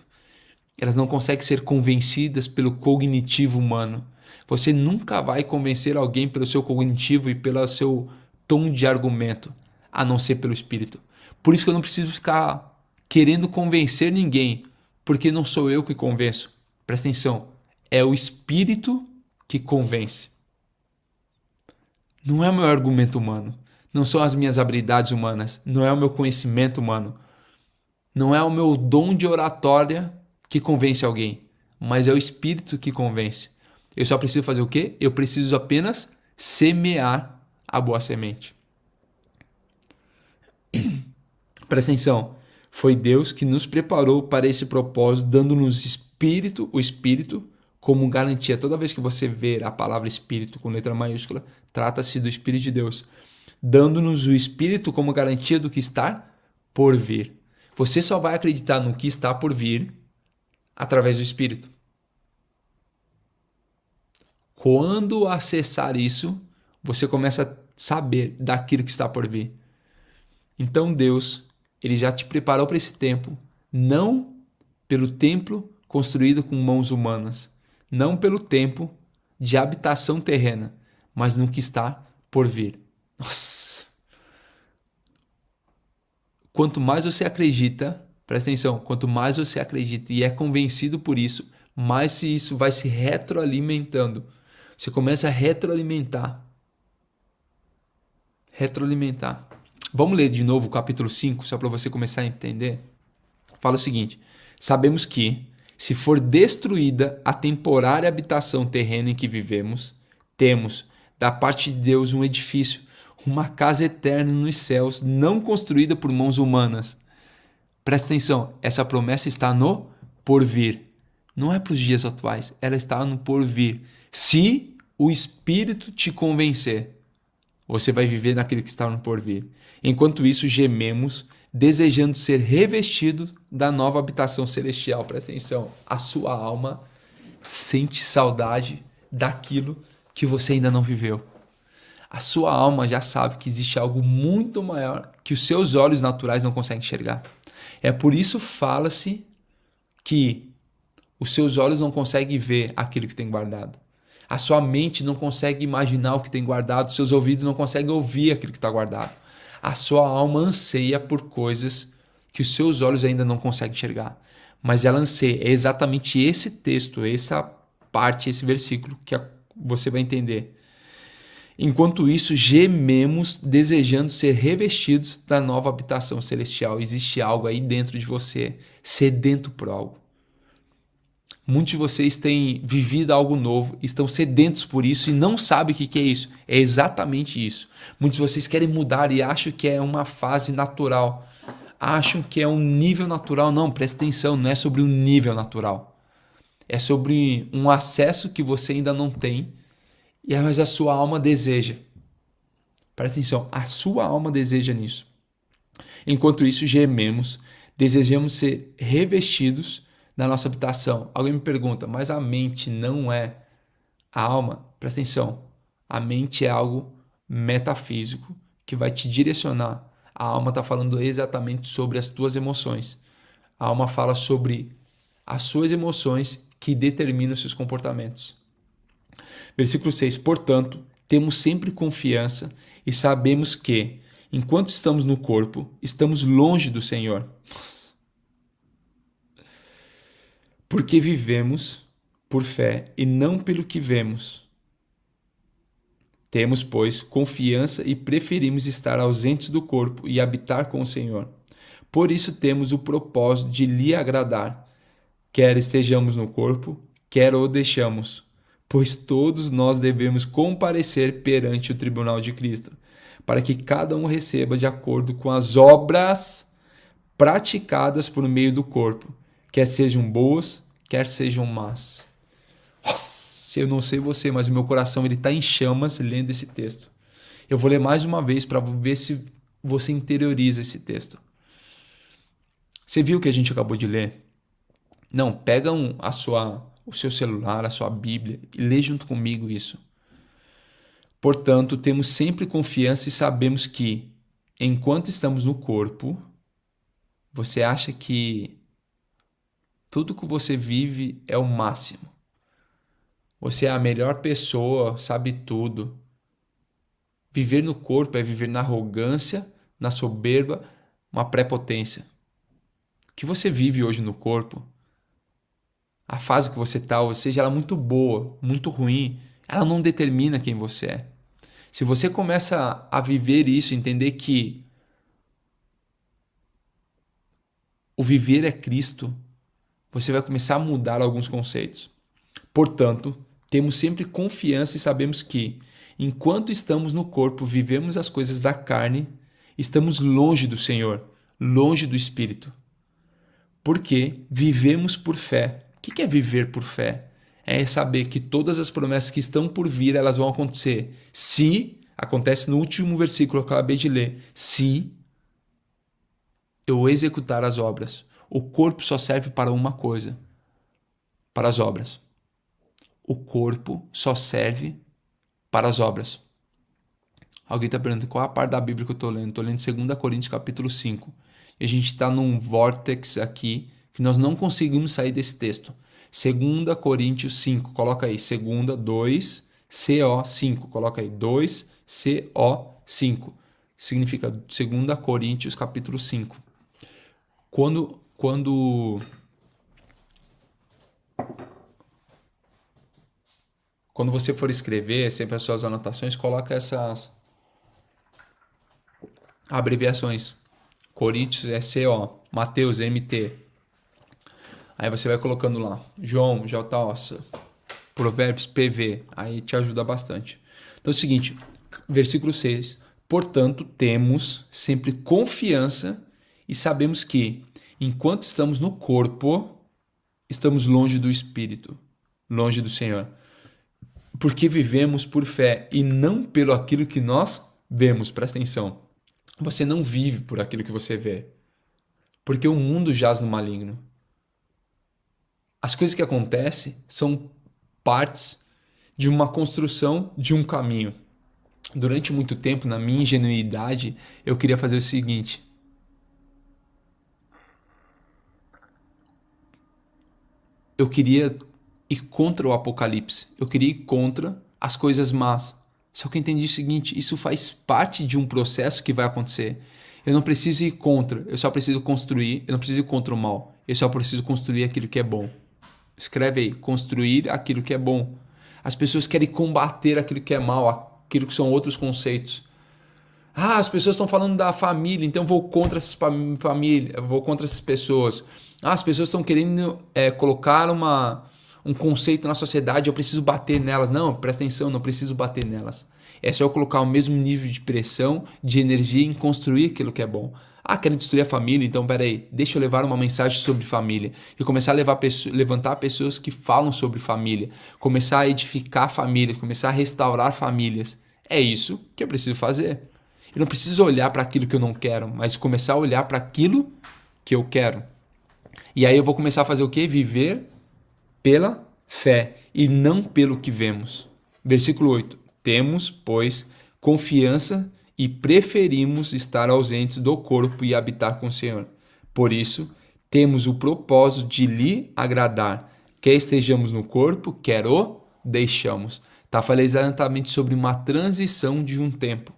Elas não conseguem ser convencidas pelo cognitivo humano. Você nunca vai convencer alguém pelo seu cognitivo e pelo seu tom de argumento, a não ser pelo Espírito. Por isso que eu não preciso ficar querendo convencer ninguém, porque não sou eu que convenço. Presta atenção, é o Espírito que convence. Não é o meu argumento humano, não são as minhas habilidades humanas, não é o meu conhecimento humano, não é o meu dom de oratória que convence alguém, mas é o Espírito que convence. Eu só preciso fazer o quê? Eu preciso apenas semear a boa semente. Presta atenção, foi Deus que nos preparou para esse propósito, dando-nos o Espírito, como garantia. Toda vez que você ver a palavra Espírito com letra maiúscula, trata-se do Espírito de Deus, dando-nos o Espírito como garantia do que está por vir. Você só vai acreditar no que está por vir através do Espírito. Quando acessar isso, você começa a saber daquilo que está por vir. Então Deus, ele já te preparou para esse tempo, não pelo templo construído com mãos humanas, não pelo tempo de habitação terrena, mas no que está por vir. Nossa! Quanto mais você acredita, presta atenção, quanto mais você acredita e é convencido por isso, mais isso vai se retroalimentando. Você começa a retroalimentar. Vamos ler de novo o capítulo 5, só para você começar a entender? Fala o seguinte: sabemos que, se for destruída a temporária habitação terrena em que vivemos, temos, da parte de Deus, um edifício, uma casa eterna nos céus, não construída por mãos humanas. Presta atenção, essa promessa está no porvir. Não é para os dias atuais, ela está no porvir. Se o Espírito te convencer, você vai viver naquilo que está no porvir. Enquanto isso, gememos, desejando ser revestidos da nova habitação celestial. Presta atenção, a sua alma sente saudade daquilo que você ainda não viveu. A sua alma já sabe que existe algo muito maior que os seus olhos naturais não conseguem enxergar. É por isso fala-se que os seus olhos não conseguem ver aquilo que tem guardado. A sua mente não consegue imaginar o que tem guardado, seus ouvidos não conseguem ouvir aquilo que está guardado. A sua alma anseia por coisas que os seus olhos ainda não conseguem enxergar. Mas ela anseia. É exatamente esse texto, essa parte, esse versículo que você vai entender. Enquanto isso, gememos, desejando ser revestidos da nova habitação celestial. Existe algo aí dentro de você, sedento por algo. Muitos de vocês têm vivido algo novo, estão sedentos por isso e não sabem o que é isso. É exatamente isso. Muitos de vocês querem mudar e acham que é uma fase natural. Acham que é um nível natural. Não, presta atenção, não é sobre um nível natural. É sobre um acesso que você ainda não tem, mas a sua alma deseja. Presta atenção, a sua alma deseja nisso. Enquanto isso, gememos, desejamos ser revestidos da nossa habitação. Alguém me pergunta, mas a mente não é a alma? Presta atenção, a mente é algo metafísico que vai te direcionar. A alma está falando exatamente sobre as tuas emoções. A alma fala sobre as suas emoções que determinam os seus comportamentos. Versículo 6. Portanto, temos sempre confiança e sabemos que, enquanto estamos no corpo, estamos longe do Senhor. Porque vivemos por fé e não pelo que vemos. Temos, pois, confiança e preferimos estar ausentes do corpo e habitar com o Senhor. Por isso temos o propósito de lhe agradar, quer estejamos no corpo, quer o deixamos. pois todos nós devemos comparecer perante o tribunal de Cristo, para que cada um receba de acordo com as obras praticadas por meio do corpo, quer sejam boas, quer sejam más. Nossa, eu não sei você, mas o meu coração está em chamas lendo esse texto. Eu vou ler mais uma vez para ver se você interioriza esse texto. Você viu o que a gente acabou de ler? Não, pega o seu celular, a sua Bíblia e lê junto comigo isso. Portanto, temos sempre confiança e sabemos que, enquanto estamos no corpo, você acha que tudo que você vive é o máximo. Você é a melhor pessoa, sabe tudo. Viver no corpo é viver na arrogância, na soberba, uma prepotência. O que você vive hoje no corpo, a fase que você está, ou seja ela muito boa, muito ruim, ela não determina quem você é. Se você começa a viver isso, entender que o viver é Cristo, você vai começar a mudar alguns conceitos. Portanto, temos sempre confiança e sabemos que, enquanto estamos no corpo, vivemos as coisas da carne, estamos longe do Senhor, longe do Espírito. Porque vivemos por fé. O que é viver por fé? É saber que todas as promessas que estão por vir, elas vão acontecer. Se, acontece no último versículo que eu acabei de ler, se eu executar as obras. O corpo só serve para uma coisa, para as obras. O corpo só serve para as obras. Alguém está perguntando qual é a parte da Bíblia que eu estou lendo? Estou lendo 2 Coríntios capítulo 5. E a gente está num vórtex aqui que nós não conseguimos sair desse texto. 2 Coríntios 5, coloca aí. 2, CO 5, coloca aí. 2, CO 5. Significa 2 Coríntios capítulo 5. Quando você for escrever, sempre as suas anotações, coloca essas abreviações. Coríntios é CO, Mateus MT. Aí você vai colocando lá, João, JOS, Provérbios PV, aí te ajuda bastante. Então é o seguinte, versículo 6. Portanto, temos sempre confiança e sabemos que, enquanto estamos no corpo, estamos longe do Espírito, longe do Senhor. Porque vivemos por fé e não pelo aquilo que nós vemos. Presta atenção. Você não vive por aquilo que você vê. Porque o mundo jaz no maligno. As coisas que acontecem são partes de uma construção de um caminho. Durante muito tempo, na minha ingenuidade, eu queria fazer o seguinte. Eu queria ir contra o apocalipse. Eu queria ir contra as coisas más. Só que eu entendi o seguinte, isso faz parte de um processo que vai acontecer. Eu não preciso ir contra, eu só preciso construir, eu não preciso ir contra o mal. Eu só preciso construir aquilo que é bom. Escreve aí, construir aquilo que é bom. As pessoas querem combater aquilo que é mal, aquilo que são outros conceitos. Ah, as pessoas estão falando da família, então eu vou contra essas famílias, vou contra essas pessoas. Ah, as pessoas estão querendo colocar um conceito na sociedade, eu preciso bater nelas. Não, presta atenção, não preciso bater nelas. É só eu colocar o mesmo nível de pressão, de energia em construir aquilo que é bom. Ah, querem destruir a família? Então peraí, deixa eu levar uma mensagem sobre família. E começar a levantar pessoas que falam sobre família. Começar a edificar famílias, começar a restaurar famílias. É isso que eu preciso fazer. Eu não preciso olhar para aquilo que eu não quero, mas começar a olhar para aquilo que eu quero. E aí eu vou começar a fazer o quê? Viver pela fé e não pelo que vemos. Versículo 8. Temos, pois, confiança e preferimos estar ausentes do corpo e habitar com o Senhor. Por isso, temos o propósito de lhe agradar, quer estejamos no corpo, quer o deixamos. Está falando exatamente sobre uma transição de um tempo,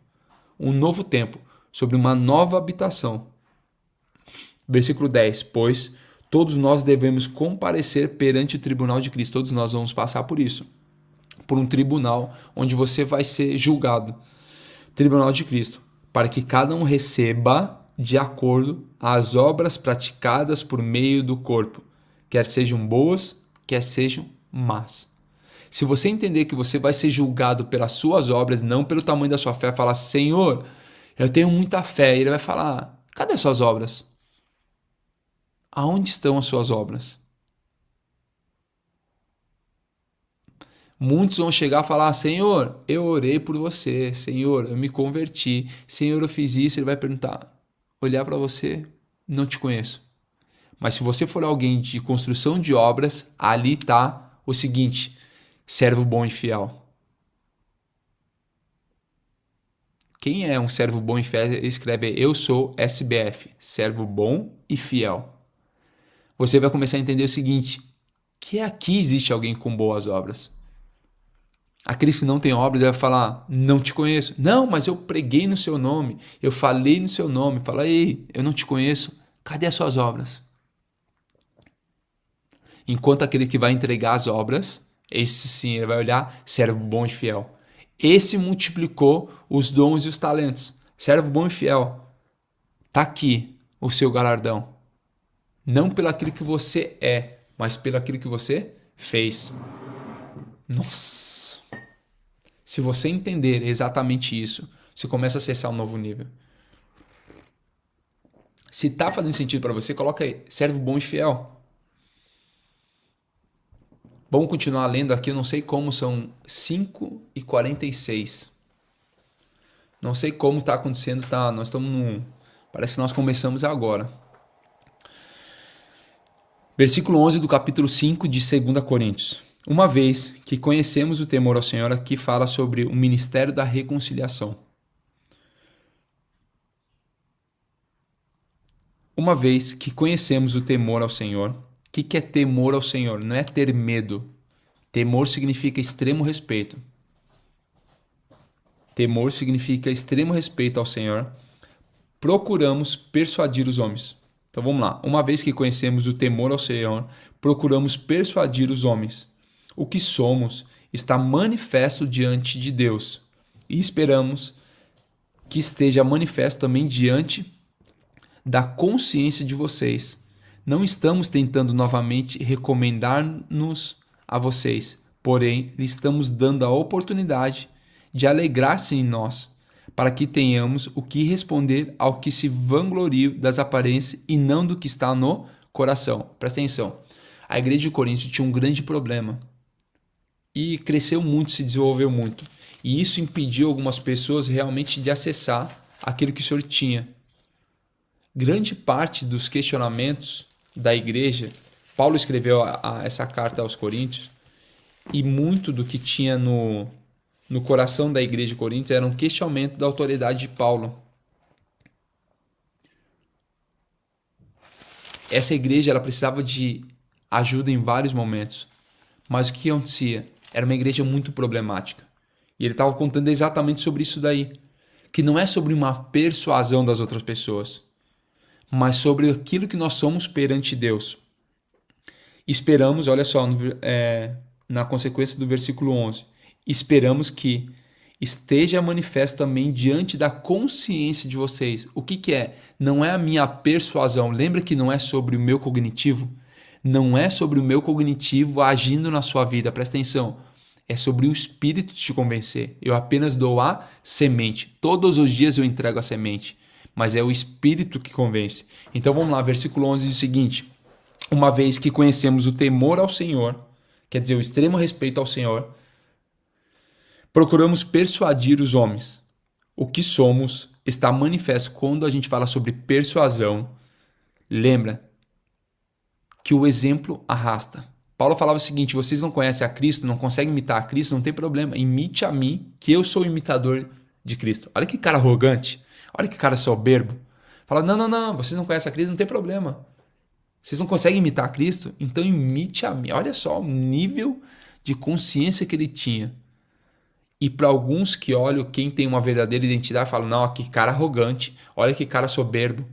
um novo tempo, sobre uma nova habitação. Versículo 10. Pois todos nós devemos comparecer perante o tribunal de Cristo. Todos nós vamos passar por isso. Por um tribunal onde você vai ser julgado. Tribunal de Cristo. Para que cada um receba de acordo às obras praticadas por meio do corpo. Quer sejam boas, quer sejam más. Se você entender que você vai ser julgado pelas suas obras, não pelo tamanho da sua fé, falar, Senhor, eu tenho muita fé. E ele vai falar, cadê as suas obras? Aonde estão as suas obras? Muitos vão chegar e falar, Senhor, eu orei por você. Senhor, eu me converti. Senhor, eu fiz isso. Ele vai perguntar, olhar para você, não te conheço. Mas se você for alguém de construção de obras, ali está o seguinte, servo bom e fiel. Quem é um servo bom e fiel? Escreve, eu sou SBF, servo bom e fiel. Você vai começar a entender o seguinte, que aqui existe alguém com boas obras. Aqueles que não têm obras, vai falar, não te conheço. Não, mas eu preguei no seu nome, eu falei no seu nome. Fala, ei, eu não te conheço, cadê as suas obras? Enquanto aquele que vai entregar as obras, esse sim, ele vai olhar, servo bom e fiel. Esse multiplicou os dons e os talentos. Servo bom e fiel. Tá aqui o seu galardão. Não pelo aquilo que você é, mas pelo aquilo que você fez. Nossa! Se você entender exatamente isso, você começa a acessar um novo nível. Se tá fazendo sentido para você, coloca aí, servo bom e fiel. Vamos continuar lendo aqui, eu não sei como, são 5h46. Não sei como está acontecendo, tá? Nós estamos no... Parece que nós começamos agora. Versículo 11 do capítulo 5 de 2 Coríntios. Uma vez que conhecemos o temor ao Senhor, aqui fala sobre o ministério da reconciliação. Uma vez que conhecemos o temor ao Senhor, o que é temor ao Senhor? Não é ter medo. Temor significa extremo respeito. Temor significa extremo respeito ao Senhor. Procuramos persuadir os homens. Então vamos lá. Uma vez que conhecemos o temor ao Senhor, procuramos persuadir os homens. O que somos está manifesto diante de Deus. E esperamos que esteja manifesto também diante da consciência de vocês. Não estamos tentando novamente recomendar-nos a vocês, porém, lhe estamos dando a oportunidade de alegrar-se em nós, para que tenhamos o que responder ao que se vangloria das aparências e não do que está no coração. Presta atenção. A igreja de Corinto tinha um grande problema e cresceu muito, se desenvolveu muito. E isso impediu algumas pessoas realmente de acessar aquilo que o Senhor tinha. Grande parte dos questionamentos da igreja, Paulo escreveu essa carta aos Coríntios, e muito do que tinha no coração da igreja de Corinto era um questionamento da autoridade de Paulo. Essa igreja ela precisava de ajuda em vários momentos, mas o que acontecia? Era uma igreja muito problemática. E ele estava contando exatamente sobre isso daí, que não é sobre uma persuasão das outras pessoas, mas sobre aquilo que nós somos perante Deus. Esperamos, olha só, na consequência do versículo 11, esperamos que esteja manifesto também diante da consciência de vocês. O que é? Não é a minha persuasão. Lembra que não é sobre o meu cognitivo? Não é sobre o meu cognitivo agindo na sua vida. Presta atenção. É sobre o Espírito te convencer. Eu apenas dou a semente. Todos os dias eu entrego a semente. Mas é o Espírito que convence. Então vamos lá, versículo 11 diz o seguinte. Uma vez que conhecemos o temor ao Senhor, quer dizer, o extremo respeito ao Senhor, procuramos persuadir os homens. O que somos está manifesto quando a gente fala sobre persuasão. Lembra que o exemplo arrasta. Paulo falava o seguinte, vocês não conhecem a Cristo, não conseguem imitar a Cristo, não tem problema. Imite a mim, que eu sou imitador de Cristo. Olha que cara arrogante. Olha que cara soberbo. Fala, não, vocês não conhecem a Cristo, não tem problema. Vocês não conseguem imitar a Cristo? Então imite a mim. Olha só o nível de consciência que ele tinha. E para alguns que olham quem tem uma verdadeira identidade, falam, não, que cara arrogante, olha que cara soberbo.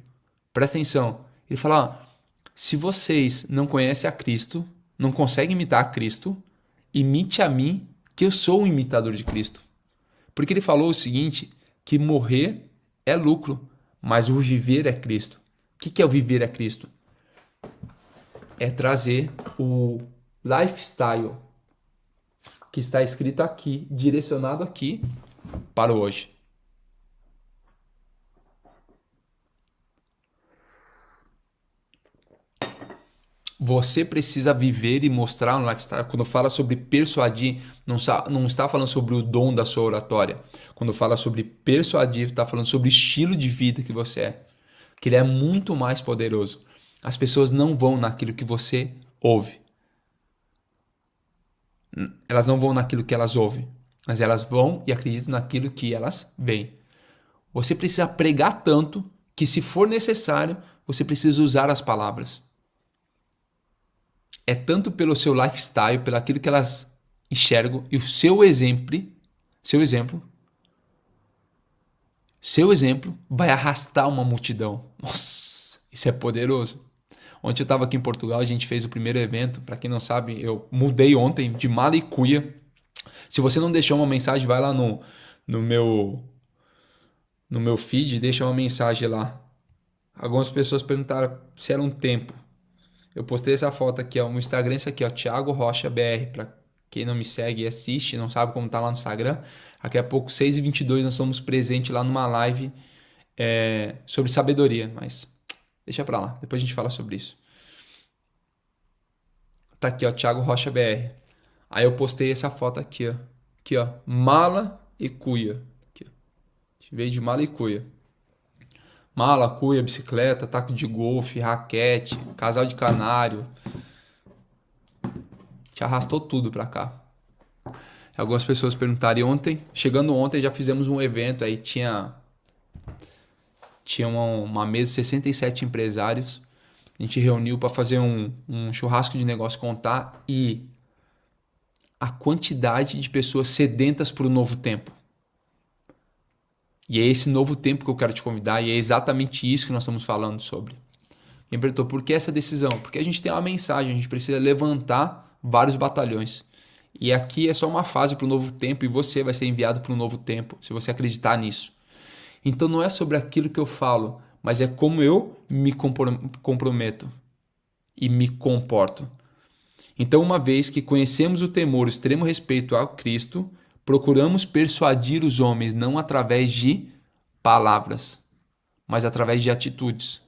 Presta atenção. Ele fala, se vocês não conhecem a Cristo, não conseguem imitar a Cristo, imite a mim, que eu sou um imitador de Cristo. Porque ele falou o seguinte, que morrer é lucro, mas o viver é Cristo. O que é o viver é Cristo? É trazer o lifestyle que está escrito aqui, direcionado aqui para o hoje. Você precisa viver e mostrar um lifestyle. Quando fala sobre persuadir, não está falando sobre o dom da sua oratória. Quando fala sobre persuadir, está falando sobre o estilo de vida que você é. Que ele é muito mais poderoso. As pessoas não vão naquilo que você ouve. Elas não vão naquilo que elas ouvem. Mas elas vão e acreditam naquilo que elas veem. Você precisa pregar tanto que, se for necessário, você precisa usar as palavras. É tanto pelo seu lifestyle, pelo aquilo que elas enxergam e o seu exemplo vai arrastar uma multidão. Nossa, isso é poderoso. Ontem eu estava aqui em Portugal, a gente fez o primeiro evento. Para quem não sabe, eu mudei ontem de mala e cuia. Se você não deixou uma mensagem, vai lá no meu feed, deixa uma mensagem lá. Algumas pessoas perguntaram se era um tempo. Eu postei essa foto aqui, ó, no Instagram, isso aqui, ó, Thiago Rocha BR, para quem não me segue e assiste, não sabe como tá lá no Instagram. Daqui a pouco, 6h22, nós estamos presentes lá numa live sobre sabedoria, mas deixa pra lá, depois a gente fala sobre isso. Tá aqui, ó, Thiago Rocha BR. Aí eu postei essa foto aqui, ó, mala e cuia. Aqui, ó. Veio de mala e cuia. Mala, cuia, bicicleta, taco de golfe, raquete, casal de canário. Te arrastou tudo pra cá. Algumas pessoas perguntaram, e ontem, chegando ontem, já fizemos um evento, aí tinha uma mesa de 67 empresários. A gente reuniu para fazer um churrasco de negócio contar, e a quantidade de pessoas sedentas para o novo tempo. E é esse novo tempo que eu quero te convidar, e é exatamente isso que nós estamos falando sobre. Quem perguntou, por que essa decisão? Porque a gente tem uma mensagem, a gente precisa levantar vários batalhões. E aqui é só uma fase para o novo tempo, e você vai ser enviado para um novo tempo, se você acreditar nisso. Então não é sobre aquilo que eu falo, mas é como eu me comprometo e me comporto. Então, uma vez que conhecemos o temor, o extremo respeito ao Cristo, procuramos persuadir os homens não através de palavras, mas através de atitudes.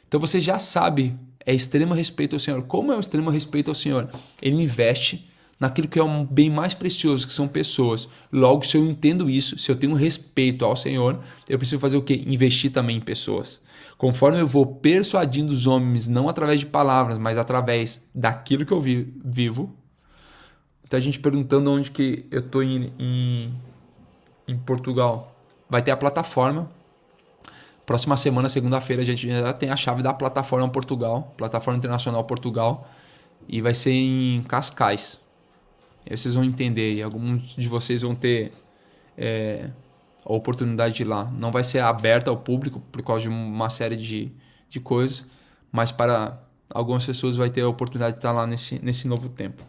Então você já sabe, é extremo respeito ao Senhor. Como é o extremo respeito ao Senhor? Ele investe naquilo que é um bem mais precioso, que são pessoas. Logo, se eu entendo isso, se eu tenho respeito ao Senhor, eu preciso fazer o quê? Investir também em pessoas. Conforme eu vou persuadindo os homens, não através de palavras, mas através daquilo que eu vivo. Então a gente perguntando onde que eu estou em Portugal. Vai ter a plataforma. Próxima semana, segunda-feira, a gente já tem a chave da plataforma Portugal, plataforma internacional Portugal, e vai ser em Cascais. Aí vocês vão entender, e alguns de vocês vão ter a oportunidade de ir lá. Não vai ser aberta ao público por causa de uma série de coisas, mas para algumas pessoas vai ter a oportunidade de estar lá nesse novo tempo.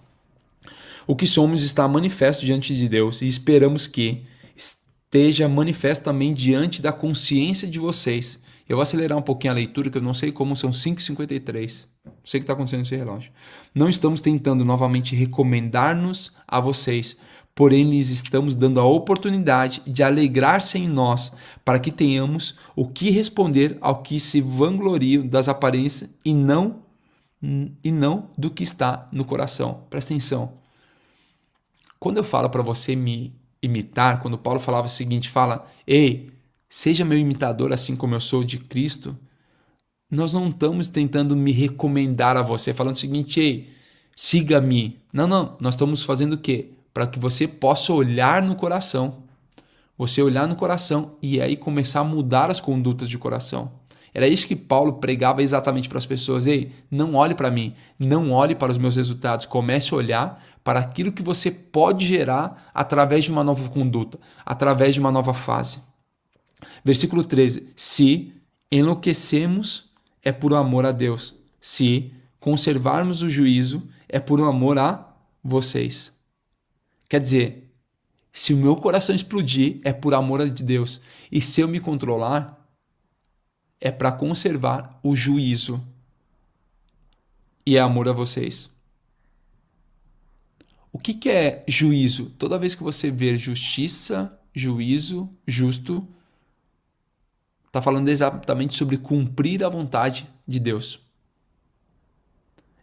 O que somos está manifesto diante de Deus, e esperamos que esteja manifesto também diante da consciência de vocês. Eu vou acelerar um pouquinho a leitura, que eu não sei como, são 5h53. Não sei o que está acontecendo nesse relógio. Não estamos tentando novamente recomendar-nos a vocês, porém lhes estamos dando a oportunidade de alegrar-se em nós, para que tenhamos o que responder ao que se vangloriam das aparências e não do que está no coração. Presta atenção. Quando eu falo para você me imitar, quando Paulo falava o seguinte, fala, ei, seja meu imitador assim como eu sou de Cristo, nós não estamos tentando me recomendar a você, falando o seguinte, ei, siga-me. Não, nós estamos fazendo o quê? Para que você possa olhar no coração. Você olhar no coração e aí começar a mudar as condutas de coração. Era isso que Paulo pregava exatamente para as pessoas. Ei, não olhe para mim, não olhe para os meus resultados. Comece a olhar para aquilo que você pode gerar através de uma nova conduta, através de uma nova fase. Versículo 13. Se enlouquecemos, é por amor a Deus. Se conservarmos o juízo, é por amor a vocês. Quer dizer, se o meu coração explodir, é por amor a Deus. E se eu me controlar, é para conservar o juízo. E é amor a vocês. O que que é juízo? Toda vez que você vê justiça, juízo, justo, está falando exatamente sobre cumprir a vontade de Deus.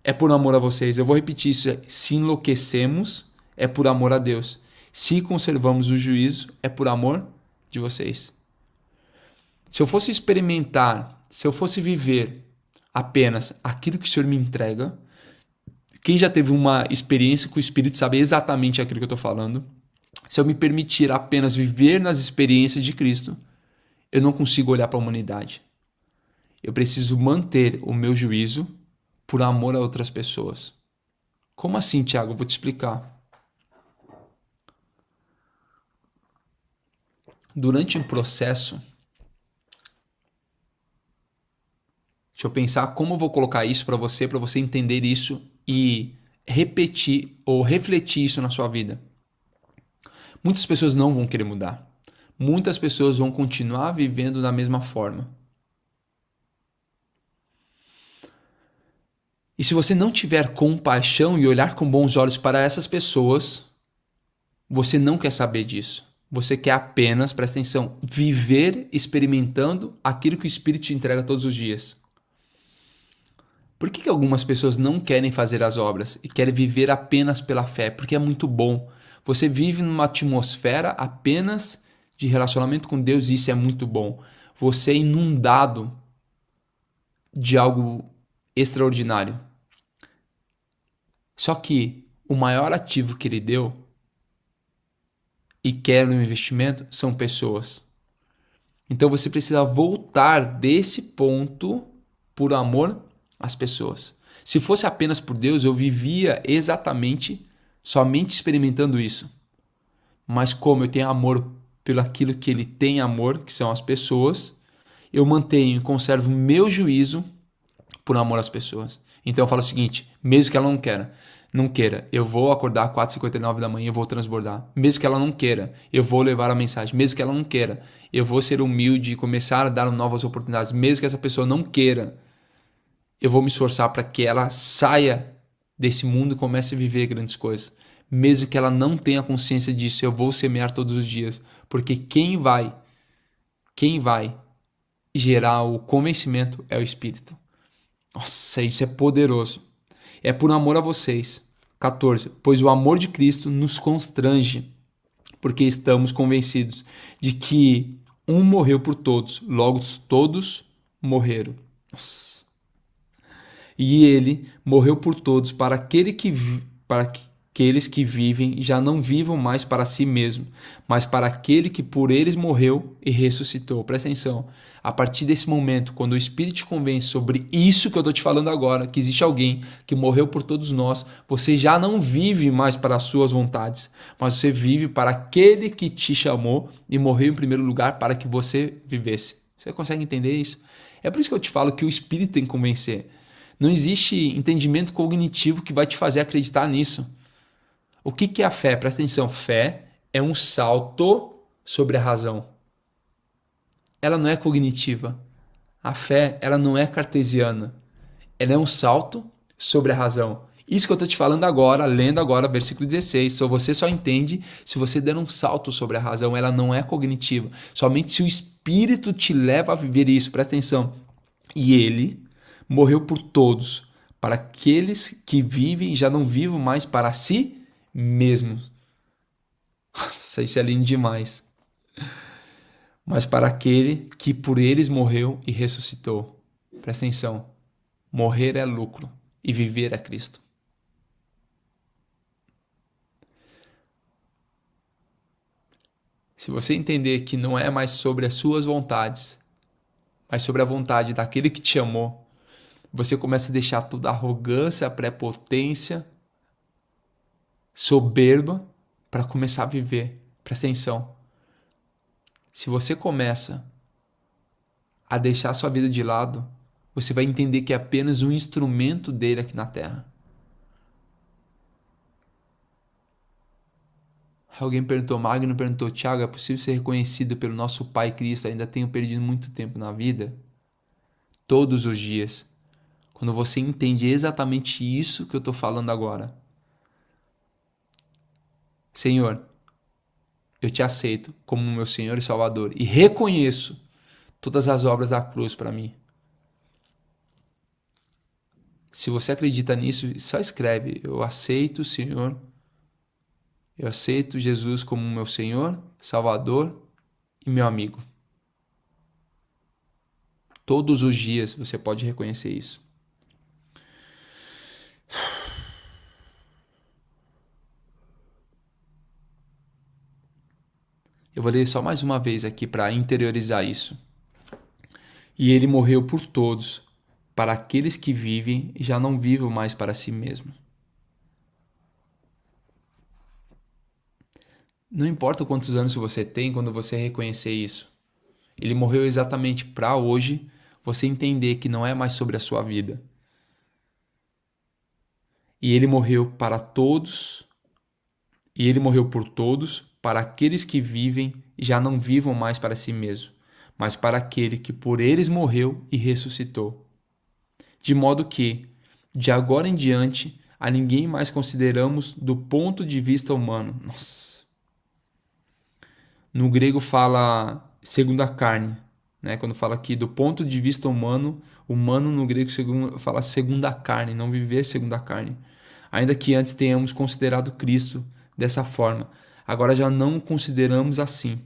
É por amor a vocês. Eu vou repetir isso. Se enlouquecemos, é por amor a Deus. Se conservamos o juízo, é por amor de vocês. Se eu fosse experimentar, se eu fosse viver apenas aquilo que o Senhor me entrega, quem já teve uma experiência com o Espírito sabe exatamente aquilo que eu estou falando. Se eu me permitir apenas viver nas experiências de Cristo, eu não consigo olhar para a humanidade. Eu preciso manter o meu juízo por amor a outras pessoas. Como assim, Tiago? Eu vou te explicar. Durante um processo, deixa eu pensar como eu vou colocar isso para você entender isso e repetir ou refletir isso na sua vida. Muitas pessoas não vão querer mudar. Muitas pessoas vão continuar vivendo da mesma forma. E se você não tiver compaixão e olhar com bons olhos para essas pessoas, você não quer saber disso. Você quer apenas, presta atenção, viver experimentando aquilo que o Espírito te entrega todos os dias. Por que algumas pessoas não querem fazer as obras e querem viver apenas pela fé? Porque é muito bom. Você vive numa atmosfera apenas de relacionamento com Deus e isso é muito bom. Você é inundado de algo extraordinário. Só que o maior ativo que ele deu e quer no investimento são pessoas. Então você precisa voltar desse ponto por amor às pessoas. Se fosse apenas por Deus, eu vivia exatamente, somente experimentando isso. Mas como eu tenho amor pelo aquilo que ele tem amor, que são as pessoas, eu mantenho e conservo o meu juízo por amor às pessoas. Então eu falo o seguinte, mesmo que ela não queira, eu vou acordar às 4h59 da manhã e vou transbordar. Mesmo que ela não queira, eu vou levar a mensagem. Mesmo que ela não queira, eu vou ser humilde e começar a dar novas oportunidades. Mesmo que essa pessoa não queira, eu vou me esforçar para que ela saia desse mundo e comece a viver grandes coisas. Mesmo que ela não tenha consciência disso, eu vou semear todos os dias. Porque quem vai gerar o convencimento é o Espírito. Nossa, isso é poderoso. É por amor a vocês. 14. Pois o amor de Cristo nos constrange, porque estamos convencidos de que um morreu por todos, logo todos morreram. Nossa. E ele morreu por todos para aqueles que vivem já não vivam mais para si mesmo, mas para aquele que por eles morreu e ressuscitou. Presta atenção. A partir desse momento, quando o Espírito te convence sobre isso que eu estou te falando agora, que existe alguém que morreu por todos nós, você já não vive mais para as suas vontades, mas você vive para aquele que te chamou e morreu em primeiro lugar para que você vivesse. Você consegue entender isso? É por isso que eu te falo que o Espírito tem que convencer. Não existe entendimento cognitivo que vai te fazer acreditar nisso. O que é a fé? Presta atenção. Fé é um salto sobre a razão. Ela não é cognitiva. A fé, ela não é cartesiana. Ela é um salto sobre a razão. Isso que eu estou te falando agora, lendo agora, versículo 16. Você só entende se você der um salto sobre a razão. Ela não é cognitiva. Somente se o Espírito te leva a viver isso. Presta atenção. E ele morreu por todos, para aqueles que vivem e já não vivam mais para si mesmos. Nossa, isso é lindo demais. Mas para aquele que por eles morreu e ressuscitou. Presta atenção. Morrer é lucro e viver é Cristo. Se você entender que não é mais sobre as suas vontades, mas sobre a vontade daquele que te amou, você começa a deixar toda a arrogância, a prepotência, soberba para começar a viver. Presta atenção. Se você começa a deixar sua vida de lado, você vai entender que é apenas um instrumento dele aqui na Terra. Alguém perguntou, Magno perguntou, Tiago, é possível ser reconhecido pelo nosso Pai Cristo? Ainda tenho perdido muito tempo na vida? Todos os dias. Quando você entende exatamente isso que eu estou falando agora, Senhor, eu te aceito como meu Senhor e Salvador e reconheço todas as obras da cruz para mim. Se você acredita nisso, só escreve: eu aceito o Senhor, eu aceito Jesus como meu Senhor, Salvador e meu amigo. Todos os dias você pode reconhecer isso. Eu vou ler só mais uma vez aqui para interiorizar isso. E ele morreu por todos, para aqueles que vivem e já não vivam mais para si mesmos. Não importa quantos anos você tem quando você reconhecer isso. Ele morreu exatamente para hoje você entender que não é mais sobre a sua vida. E ele morreu para todos, e ele morreu por todos, para aqueles que vivem e já não vivam mais para si mesmo, mas para aquele que por eles morreu e ressuscitou. De modo que, de agora em diante, a ninguém mais consideramos do ponto de vista humano. Nossa. No grego fala segundo a carne, né? Quando fala aqui do ponto de vista humano, humano no grego fala segundo a carne, não viver segundo a carne. Ainda que antes tenhamos considerado Cristo dessa forma, agora já não o consideramos assim.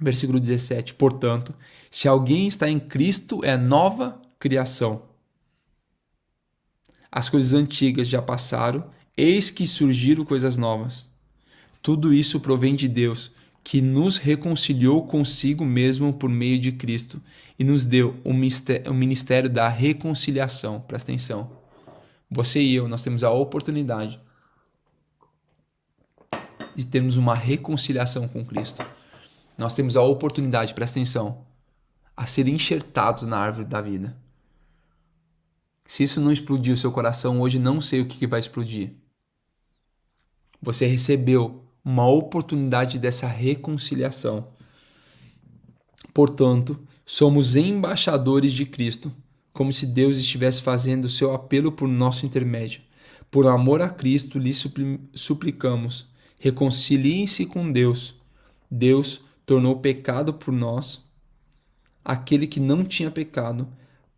Versículo 17. Portanto, se alguém está em Cristo, é nova criação. As coisas antigas já passaram, eis que surgiram coisas novas. Tudo isso provém de Deus, que nos reconciliou consigo mesmo por meio de Cristo e nos deu o ministério da reconciliação. Presta atenção. Você e eu, nós temos a oportunidade de termos uma reconciliação com Cristo. Nós temos a oportunidade, presta atenção, a ser enxertados na árvore da vida. Se isso não explodir o seu coração, hoje não sei o que vai explodir. Você recebeu uma oportunidade dessa reconciliação. Portanto, somos embaixadores de Cristo, como se Deus estivesse fazendo o seu apelo por nosso intermédio. Por amor a Cristo, lhe suplicamos, reconciliem-se com Deus. Deus tornou pecado por nós aquele que não tinha pecado,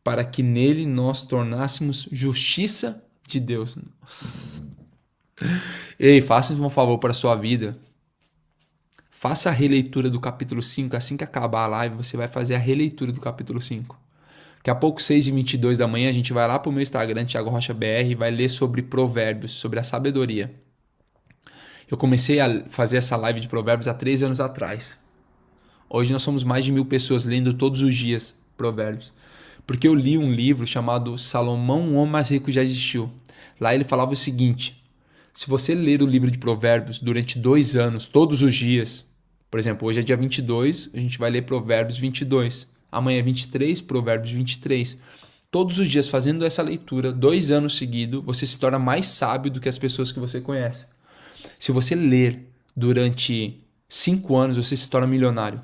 para que nele nós tornássemos justiça de Deus. Nossa. Ei, faça um favor para a sua vida. Faça a releitura do capítulo 5. Assim que acabar a live, você vai fazer a releitura do capítulo 5. Daqui a pouco, 6h22 da manhã, a gente vai lá para o meu Instagram, Thiago Rocha BR, e vai ler sobre provérbios, sobre a sabedoria. Eu comecei a fazer essa live de provérbios há 3 anos atrás. Hoje nós somos mais de 1.000 pessoas lendo todos os dias provérbios. Porque eu li um livro chamado Salomão, o Homem Mais Rico Já Existiu. Lá ele falava o seguinte: se você ler o livro de provérbios durante 2 anos, todos os dias, por exemplo, hoje é dia 22, a gente vai ler provérbios 22. Amanhã é 23, provérbios 23. Todos os dias fazendo essa leitura, 2 anos seguidos, você se torna mais sábio do que as pessoas que você conhece. Se você ler durante 5 anos, você se torna milionário.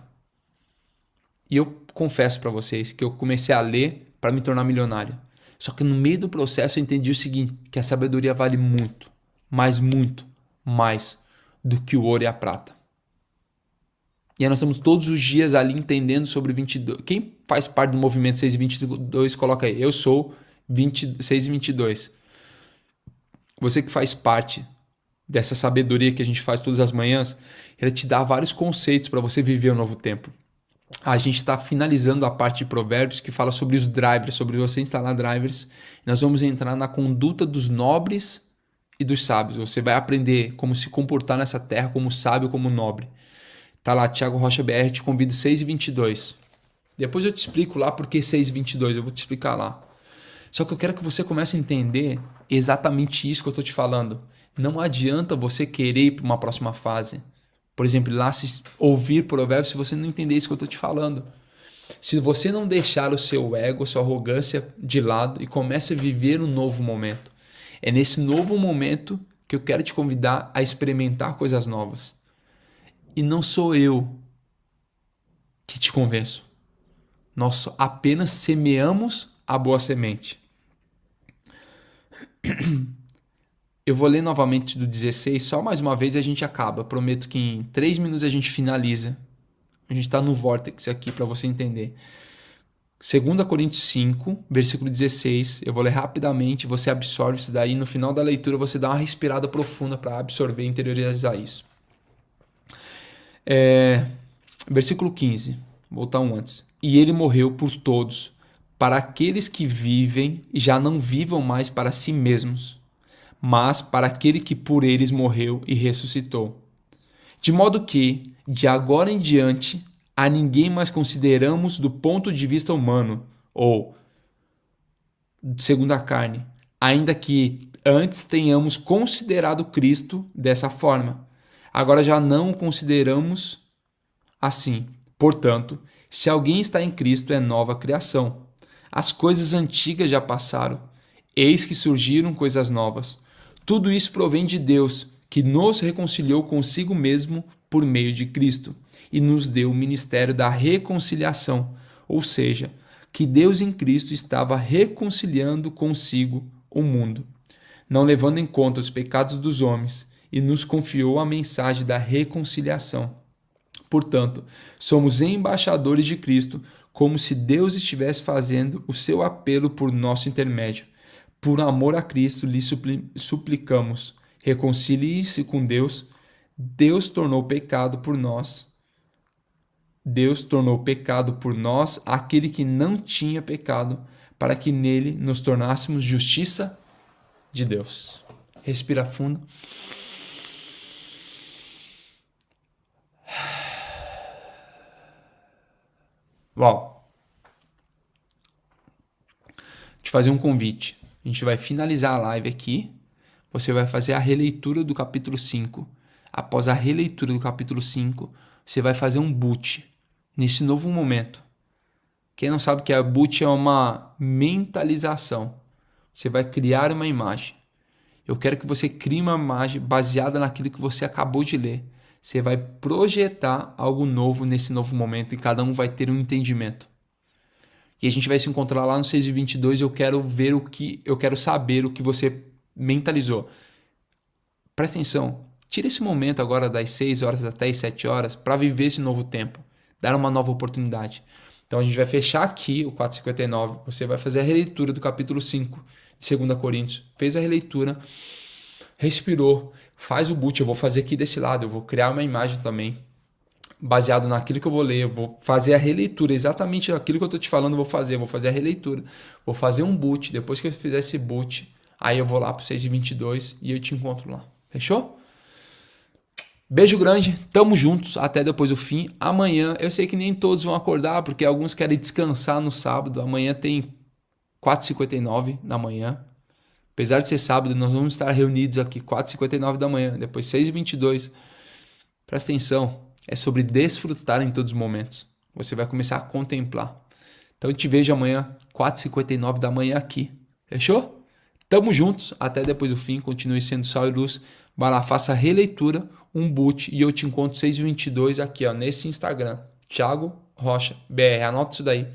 E eu confesso para vocês que eu comecei a ler para me tornar milionário. Só que no meio do processo eu entendi o seguinte, que a sabedoria vale muito, mas muito mais do que o ouro e a prata. E aí nós estamos todos os dias ali entendendo sobre 22. Quem faz parte do movimento 622, coloca aí. Eu sou 622. Você que faz parte dessa sabedoria que a gente faz todas as manhãs, ele te dá vários conceitos para você viver o novo tempo. A gente está finalizando a parte de provérbios que fala sobre os drivers, sobre você instalar drivers. Nós vamos entrar na conduta dos nobres e dos sábios. Você vai aprender como se comportar nessa terra como sábio, como nobre. Tá lá, Thiago Rocha BR, te convido 6h22. Depois eu te explico lá por que 6h22, eu vou te explicar lá. Só que eu quero que você comece a entender exatamente isso que eu estou te falando. Não adianta você querer ir para uma próxima fase. Por exemplo, lá se ouvir provérbios se você não entender isso que eu estou te falando. Se você não deixar o seu ego, a sua arrogância de lado e comece a viver um novo momento. É nesse novo momento que eu quero te convidar a experimentar coisas novas. E não sou eu que te convenço. Nós apenas semeamos a boa semente. Eu vou ler novamente do 16, só mais uma vez e a gente acaba. Eu prometo que em 3 minutos a gente finaliza. A gente está no vórtice aqui para você entender. 2 Coríntios 5, versículo 16. Eu vou ler rapidamente, você absorve isso daí. No final da leitura você dá uma respirada profunda para absorver e interiorizar isso. Versículo 15, vou voltar um antes. E ele morreu por todos, para aqueles que vivem já não vivam mais para si mesmos, mas para aquele que por eles morreu e ressuscitou. De modo que, de agora em diante, a ninguém mais consideramos do ponto de vista humano, ou segundo a carne, ainda que antes tenhamos considerado Cristo dessa forma. Agora já não o consideramos assim. Portanto, se alguém está em Cristo, é nova criação. As coisas antigas já passaram, eis que surgiram coisas novas. Tudo isso provém de Deus, que nos reconciliou consigo mesmo por meio de Cristo e nos deu o ministério da reconciliação, ou seja, que Deus em Cristo estava reconciliando consigo o mundo, não levando em conta os pecados dos homens, e nos confiou a mensagem da reconciliação. Portanto, somos embaixadores de Cristo, como se Deus estivesse fazendo o seu apelo por nosso intermédio. Por amor a Cristo, lhe suplicamos, reconcilie-se com Deus. Deus tornou pecado por nós aquele que não tinha pecado, para que nele nos tornássemos justiça de Deus. Respira fundo. Bom, te fazer um convite. A gente vai finalizar a live aqui. Você vai fazer a releitura do capítulo 5. Após a releitura do capítulo 5, você vai fazer um boot nesse novo momento. Quem não sabe que a boot é uma mentalização. Você vai criar uma imagem. Eu quero que você crie uma imagem baseada naquilo que você acabou de ler. Você vai projetar algo novo nesse novo momento e cada um vai ter um entendimento. E a gente vai se encontrar lá no 6:22. Eu quero saber o que você mentalizou. Presta atenção. Tira esse momento agora das 6 horas até as 7 horas para viver esse novo tempo. Dar uma nova oportunidade. Então a gente vai fechar aqui o 4:59. Você vai fazer a releitura do capítulo 5 de 2 Coríntios. Fez a releitura. Respirou. Faz o boot. Eu vou fazer aqui desse lado. Eu vou criar uma imagem também. Baseado naquilo que eu vou ler, eu vou fazer a releitura, exatamente aquilo que eu estou te falando, eu vou fazer a releitura, vou fazer um boot, depois que eu fizer esse boot, aí eu vou lá para o 6:22 e eu te encontro lá, fechou? Beijo grande, tamo juntos, até depois do fim. Amanhã, eu sei que nem todos vão acordar, porque alguns querem descansar no sábado, amanhã tem 4:59 da manhã, apesar de ser sábado, nós vamos estar reunidos aqui 4:59 da manhã, depois 6:22, presta atenção. É sobre desfrutar em todos os momentos. Você vai começar a contemplar. Então eu te vejo amanhã, 4:59 da manhã aqui. Fechou? Tamo juntos. Até depois do fim. Continue sendo sal e luz. Vai lá, faça a releitura, um boot. E eu te encontro 6:22 aqui, ó, nesse Instagram. Thiago Rocha BR. Anota isso daí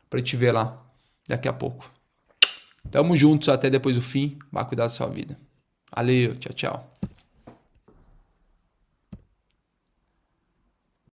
para eu te ver lá daqui a pouco. Tamo juntos. Até depois do fim. Vai cuidar da sua vida. Valeu. Tchau, tchau.